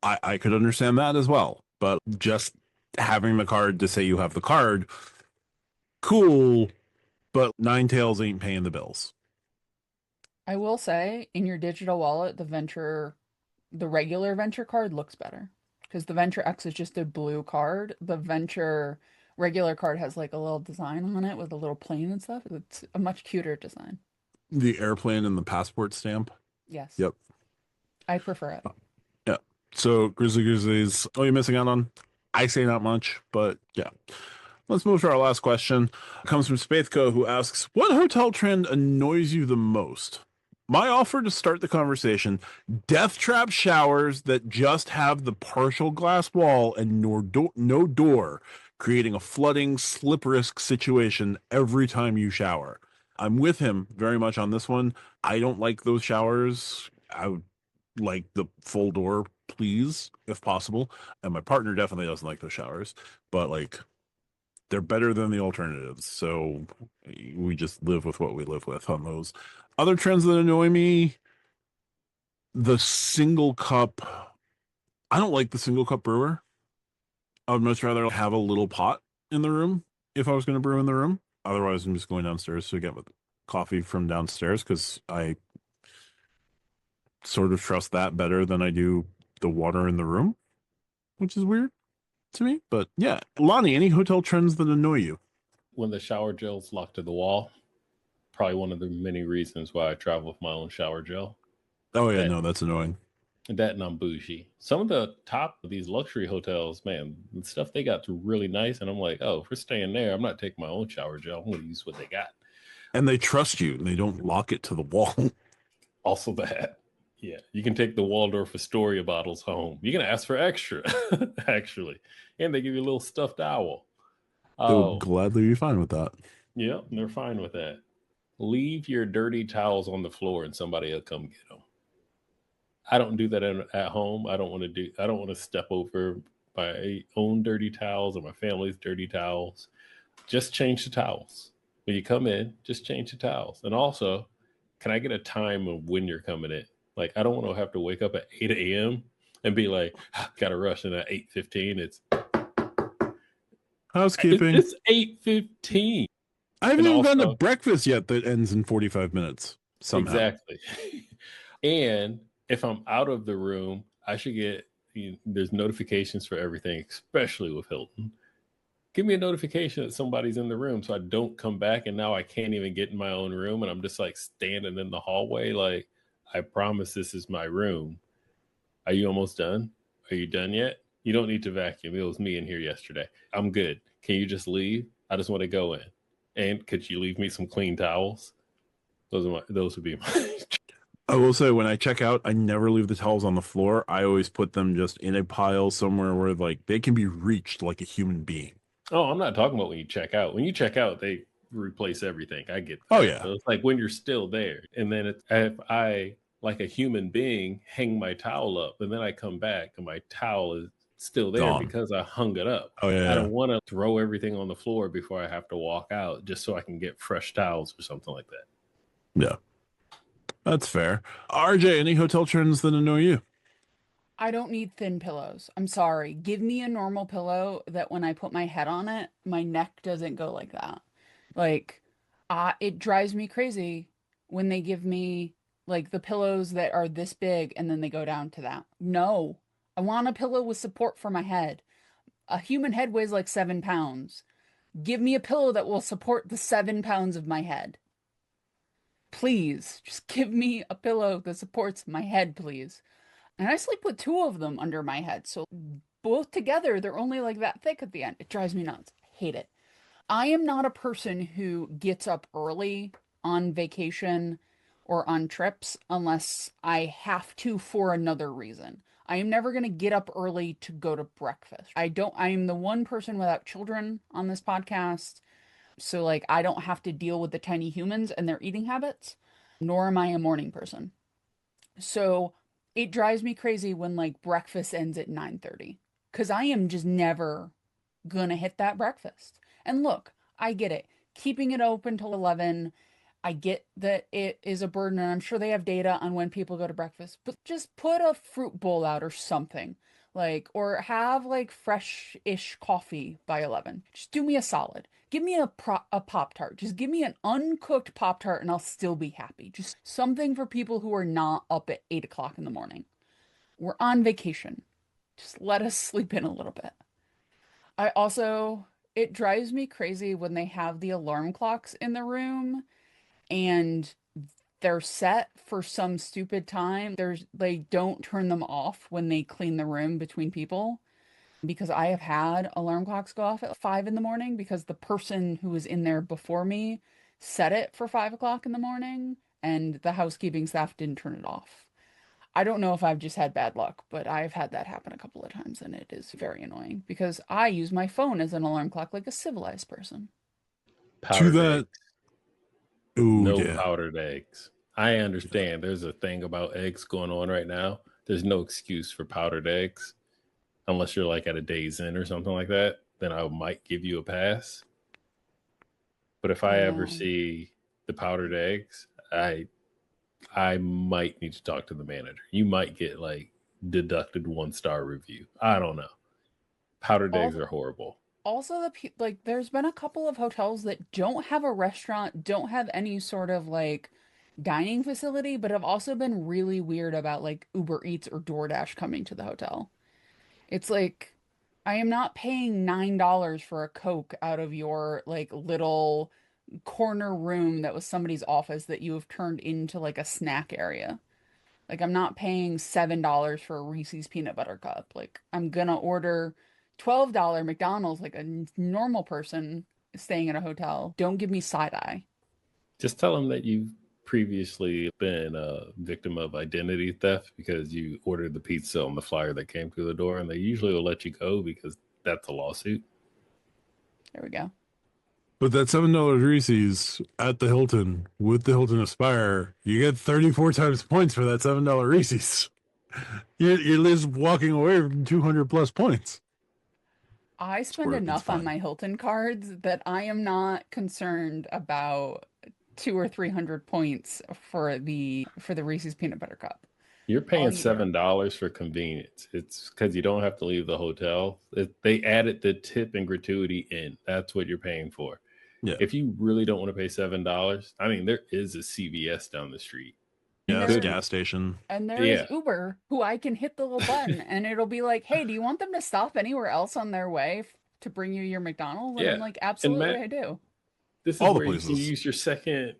I could understand that as well. But just having the card to say you have the card, cool, but Ninetales ain't paying the bills. I will say, in your digital wallet, the regular Venture card looks better. Because the Venture X is just a blue card. The Venture regular card has like a little design on it with a little plane and stuff. It's a much cuter design. The airplane and the passport stamp. Yes. Yep. I prefer it. Yeah. So Grizzlies, what are you missing out on? I say not much, but yeah. Let's move to our last question. It comes from Spathco, who asks, what hotel trend annoys you the most? My offer to start the conversation: death trap showers that just have the partial glass wall and no door, creating a flooding slip risk situation every time you shower. I'm with him very much on this one. I don't like those showers. I would like the full door, please, if possible. And my partner definitely doesn't like those showers, but like they're better than the alternatives. So we just live with what we live with on those. Other trends that annoy me: the single cup. I don't like the single cup brewer. I would much rather have a little pot in the room if I was going to brew in the room. Otherwise, I'm just going downstairs to get coffee from downstairs because I sort of trust that better than I do the water in the room, which is weird to me. But yeah, Lonnie, any hotel trends that annoy you? When the shower gel's locked to the wall, probably one of the many reasons why I travel with my own shower gel. Oh yeah, That no, that's annoying. that and I'm bougie. Some of the top of these luxury hotels, man, the stuff they got to really nice, and I'm like, oh, if we're staying there, I'm not taking my own shower gel. I'm gonna use what they got. And they trust you and they don't lock it to the wall. Also that. Yeah, you can take the Waldorf Astoria bottles home. You can ask for extra, actually, and they give you a little stuffed owl. They would Oh, gladly be fine with that. yeah, they're fine with that. Leave your dirty towels on the floor, and somebody will come get them. I don't do that at home. I don't want to do. I don't want to step over my own dirty towels or my family's dirty towels. Just change the towels when you come in. Just change the towels, and also, can I get a time of when you're coming in? Like, I don't want to have to wake up at 8 a.m. and be like, gotta rush in at 8:15. Housekeeping. It's 8:15. I haven't And even gone to also, breakfast yet that ends in 45 minutes somehow. exactly. And if I'm out of the room, I should get, there's notifications for everything, especially with Hilton. Give me a notification that somebody's in the room so I don't come back and now I can't even get in my own room and I'm just like standing in the hallway. Like, I promise this is my room. Are you almost done? Are you done yet? You don't need to vacuum. It was me in here yesterday. I'm good. Can you just leave? I just want to go in. And could you leave me some clean towels? Those would be my I will say, when I check out, I never leave the towels on the floor. I always put them just in a pile somewhere where like they can be reached like a human being. Oh, I'm not talking about when you check out. When you check out, they replace everything. I get that. Oh yeah. So it's like when you're still there. And then if I, like a human being, hang my towel up and then I come back and my towel is still there Gone. because I hung it up. Oh yeah. I don't want to throw everything on the floor before I have to walk out just so I can get fresh towels or something like that. Yeah. That's fair. RJ, any hotel trends that annoy you? I don't need thin pillows. I'm sorry. Give me a normal pillow that when I put my head on it, my neck doesn't go like that. Like, it drives me crazy when they give me like the pillows that are this big and then they go down to that. No, I want a pillow with support for my head. A human head weighs like 7 pounds. Give me a pillow that will support the 7 pounds of my head. Please, just give me a pillow that supports my head, please. And I sleep with two of them under my head. So both together, they're only like that thick at the end. It drives me nuts. I hate it. I am not a person who gets up early on vacation or on trips unless I have to for another reason. I am never going to get up early to go to breakfast. I am the one person without children on this podcast. So, like, I don't have to deal with the tiny humans and their eating habits, nor am I a morning person. So, it drives me crazy when like breakfast ends at 9:30 cuz I am just never gonna hit that breakfast. And look, I get it. Keeping it open till 11, I get that it is a burden and I'm sure they have data on when people go to breakfast, but just put a fruit bowl out or something. Like, or have like fresh-ish coffee by 11. Just do me a solid. Give me a Pop-Tart. Just give me an uncooked Pop-Tart and I'll still be happy. Just something for people who are not up at 8 o'clock in the morning. We're on vacation. Just let us sleep in a little bit. It drives me crazy when they have the alarm clocks in the room and they're set for some stupid time. They don't turn them off when they clean the room between people. Because I have had alarm clocks go off at 5 in the morning because the person who was in there before me set it for 5 o'clock in the morning and the housekeeping staff didn't turn it off. I don't know if I've just had bad luck, but I've had that happen a couple of times, and it is very annoying because I use my phone as an alarm clock like a civilized person. To Powdered that, eggs. oh No yeah, powdered eggs. I understand there's a thing about eggs going on right now. There's no excuse for powdered eggs unless you're like at a Days Inn or something like that. Then I might give you a pass. But if I I ever know. see the powdered eggs, I might need to talk to the manager. You might get like deducted 1-star review. I don't know. Powdered eggs Also, are horrible. also like there's been a couple of hotels that don't have a restaurant, don't have any sort of like dining facility, but have also been really weird about like Uber Eats or DoorDash coming to the hotel. It's like I am not paying $9 for a Coke out of your like little corner room that was somebody's office that you have turned into like a snack area. Like I'm not paying $7 for a Reese's peanut butter cup. Like I'm gonna order $12 McDonald's like a normal person staying in a hotel. Don't give me side eye. Just tell them that you've previously been a victim of identity theft because you ordered the pizza on the flyer that came through the door, and they usually will let you go because that's a lawsuit. There we go. but that $7 Reese's at the Hilton with the Hilton Aspire, you get 34 times points for that $7 Reese's. You're just walking away from 200 plus points. I It's spend worth. It's enough on fine. my Hilton cards that I am not concerned about 200 or 300 points for the Reese's peanut butter cup. You're I'll paying eat it. $7 for convenience. It's because you don't have to leave the hotel. They added the tip and gratuity in. That's what you're paying for. Yeah. If you really don't want to pay $7, I mean, there is a CVS down the street. You Yeah, it's a There could, gas station. and there is yeah, Uber who I can hit the little button and it'll be like, "Hey, do you want them to stop anywhere else on their way to bring you your McDonald's?" And I'm yeah. like, And "Absolutely, Matt, I do." this is All the where you can places. use your second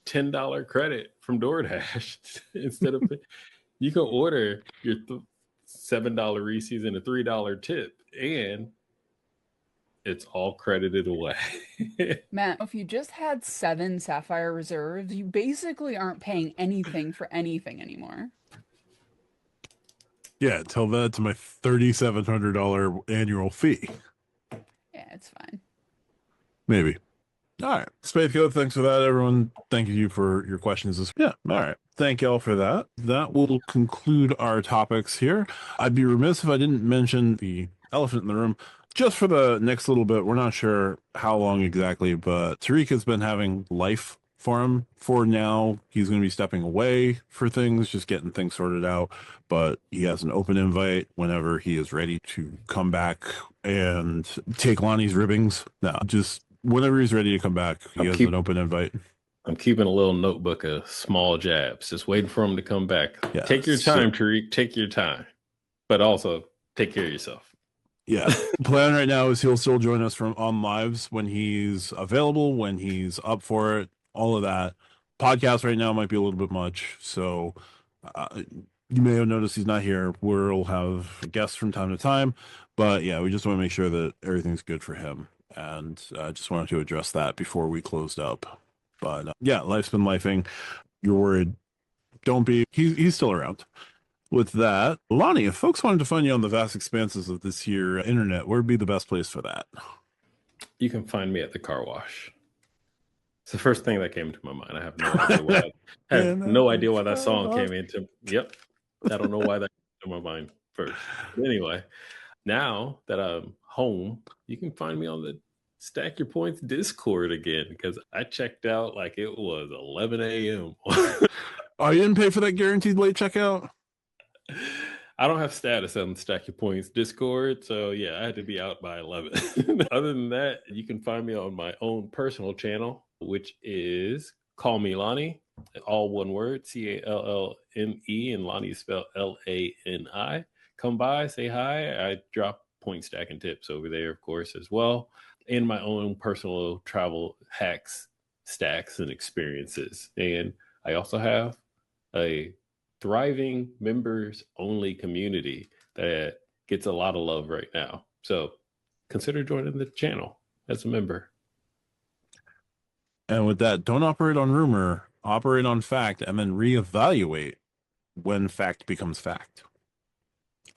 $10 credit from DoorDash instead of you can order your $7 Reese's and a $3 tip, and it's all credited away. Matt, if you just had 7 Sapphire reserves, you basically aren't paying anything for anything anymore. Yeah, tell that to my $3,700 annual fee. Yeah, it's fine. Maybe. All right. Spadeco, thanks for that, everyone. Thank you for your questions. Yeah, all right. Thank y'all for that. That will conclude our topics here. I'd be remiss if I didn't mention the elephant in the room. Just for the next little bit, we're not sure how long exactly, but Tariq has been having life for him for now. He's going to be stepping away for things, just getting things sorted out. But he has an open invite whenever he is ready to come back and take Lonnie's ribbings. No, just whenever he's ready to come back, he has an open invite. I'm keeping a little notebook of small jabs, just waiting for him to come back. Yeah, Take your time, Tariq. Take your time, but also take care of yourself. Yeah. Plan right now is he'll still join us from on lives when he's available, when he's up for it, all of that. Podcast right now might be a little bit much, so you may have noticed he's not here. We'll have guests from time to time, but yeah, we just want to make sure that everything's good for him, and just wanted to address that before we closed up. But yeah, life's been lifing. You're worried? Don't be. He's still around. With that, Lonnie, if folks wanted to find you on the vast expanses of this here internet, where would be the best place for that? You can find me at the car wash. It's the first thing that came to my mind. I have no idea why. I have no idea why that song came into. Yep, I don't know why that came to my mind first. But anyway, now that I'm home, you can find me on the Stack Your Points Discord again because I checked out like it was 11 a.m. Oh, you didn't pay for that guaranteed late checkout? I don't have status on Stack Your Points Discord, so yeah, I had to be out by 11. Other than that, you can find me on my own personal channel, which is Call Me Lonnie, all one word, Callme, and Lonnie is spelled Lani. Come by, say hi. I drop point stacking tips over there, of course, as well, and my own personal travel hacks, stacks, and experiences. And I also have a thriving members only community that gets a lot of love right now. So consider joining the channel as a member. And with that, don't operate on rumor operate on fact, and then reevaluate when fact becomes fact.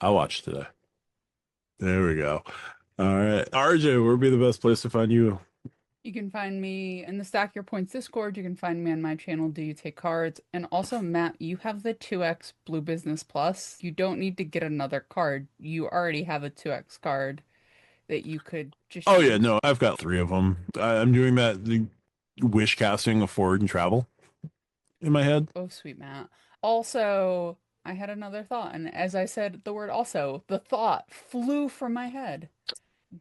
I watched today. There we go. All right. RJ, where would be the best place to find you? You can find me in the Stack Your Points Discord. You can find me on my channel, Do You Take Cards? And also, Matt, you have the 2x Blue Business Plus. You don't need to get another card. You already have a 2x card that you could just Oh, yeah. use. No, I've got 3 of them. I'm doing the wish casting of forward and travel in my head. Oh, sweet Matt. Also, I had another thought. And as I said the word also, the thought flew from my head.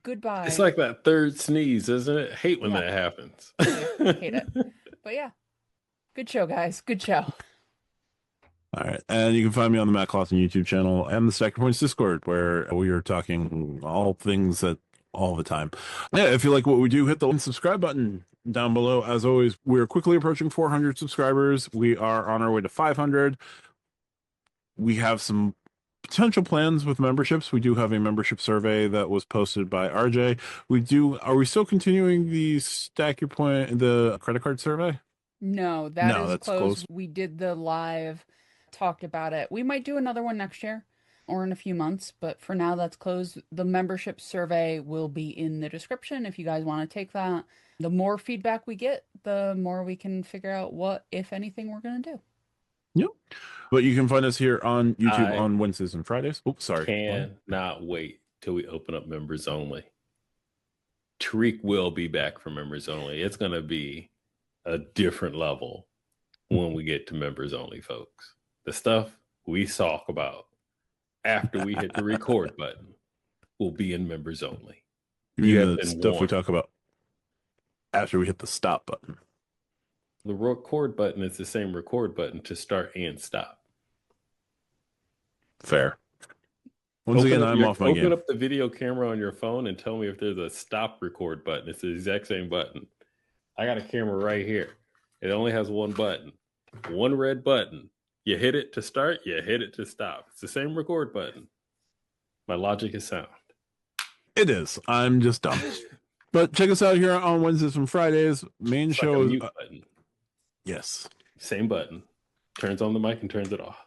Goodbye. It's like that third sneeze, isn't it? Hate when Yeah. that happens. Hate it. But yeah, good show, guys. Good show. All right. And you can find me on the Matt Clawson YouTube channel and the Stack Your Points Discord, where we are talking all things that all the time. Yeah, if you like what we do, hit the subscribe button down below. As always, we're quickly approaching 400 subscribers. We are on our way to 500. We have some potential plans with memberships. We do have a membership survey that was posted by RJ. Are we still continuing the Stack Your Point, the credit card survey? No, that's that's closed. closed. We did the live, talked about it. We might do another one next year or in a few months, but for now that's closed. The membership survey will be in the description if you guys want to take that. The more feedback we get, the more we can figure out what, if anything, we're going to do. Yep. But you can find us here on YouTube I on Wednesdays and Fridays. Oops, sorry. Cannot wait till we open up members only. Tariq will be back for members only. It's going to be a different level when we get to members only, folks. The stuff we talk about after we hit the record button will be in members only. You mean the stuff we talk about after we hit the stop button? The record button is the same record button to start and stop. Fair. Once again, I'm off my game. Open up the video camera on your phone and tell me if there's a stop record button. It's the exact same button. I got a camera right here. It only has one button, one red button. You hit it to start, you hit it to stop. It's the same record button. My logic is sound. It is. I'm just dumb. But check us out here on Wednesdays and Fridays. Main It's show like a is mute button. yes. Same button. Turns on the mic and turns it off.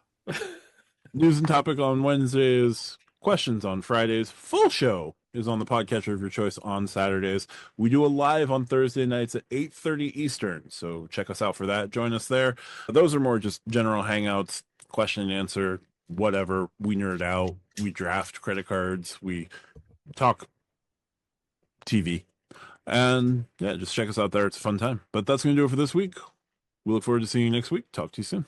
News and topic on Wednesdays, questions on Fridays. Full show is on the podcatcher of your choice on Saturdays. We do a live on Thursday nights at 8:30 Eastern, so check us out for that. Join us there. Those are more just general hangouts, question and answer, whatever. We nerd out. We draft credit cards. We talk TV. And yeah, just check us out there. It's a fun time. But that's going to do it for this week. We look forward to seeing you next week. Talk to you soon.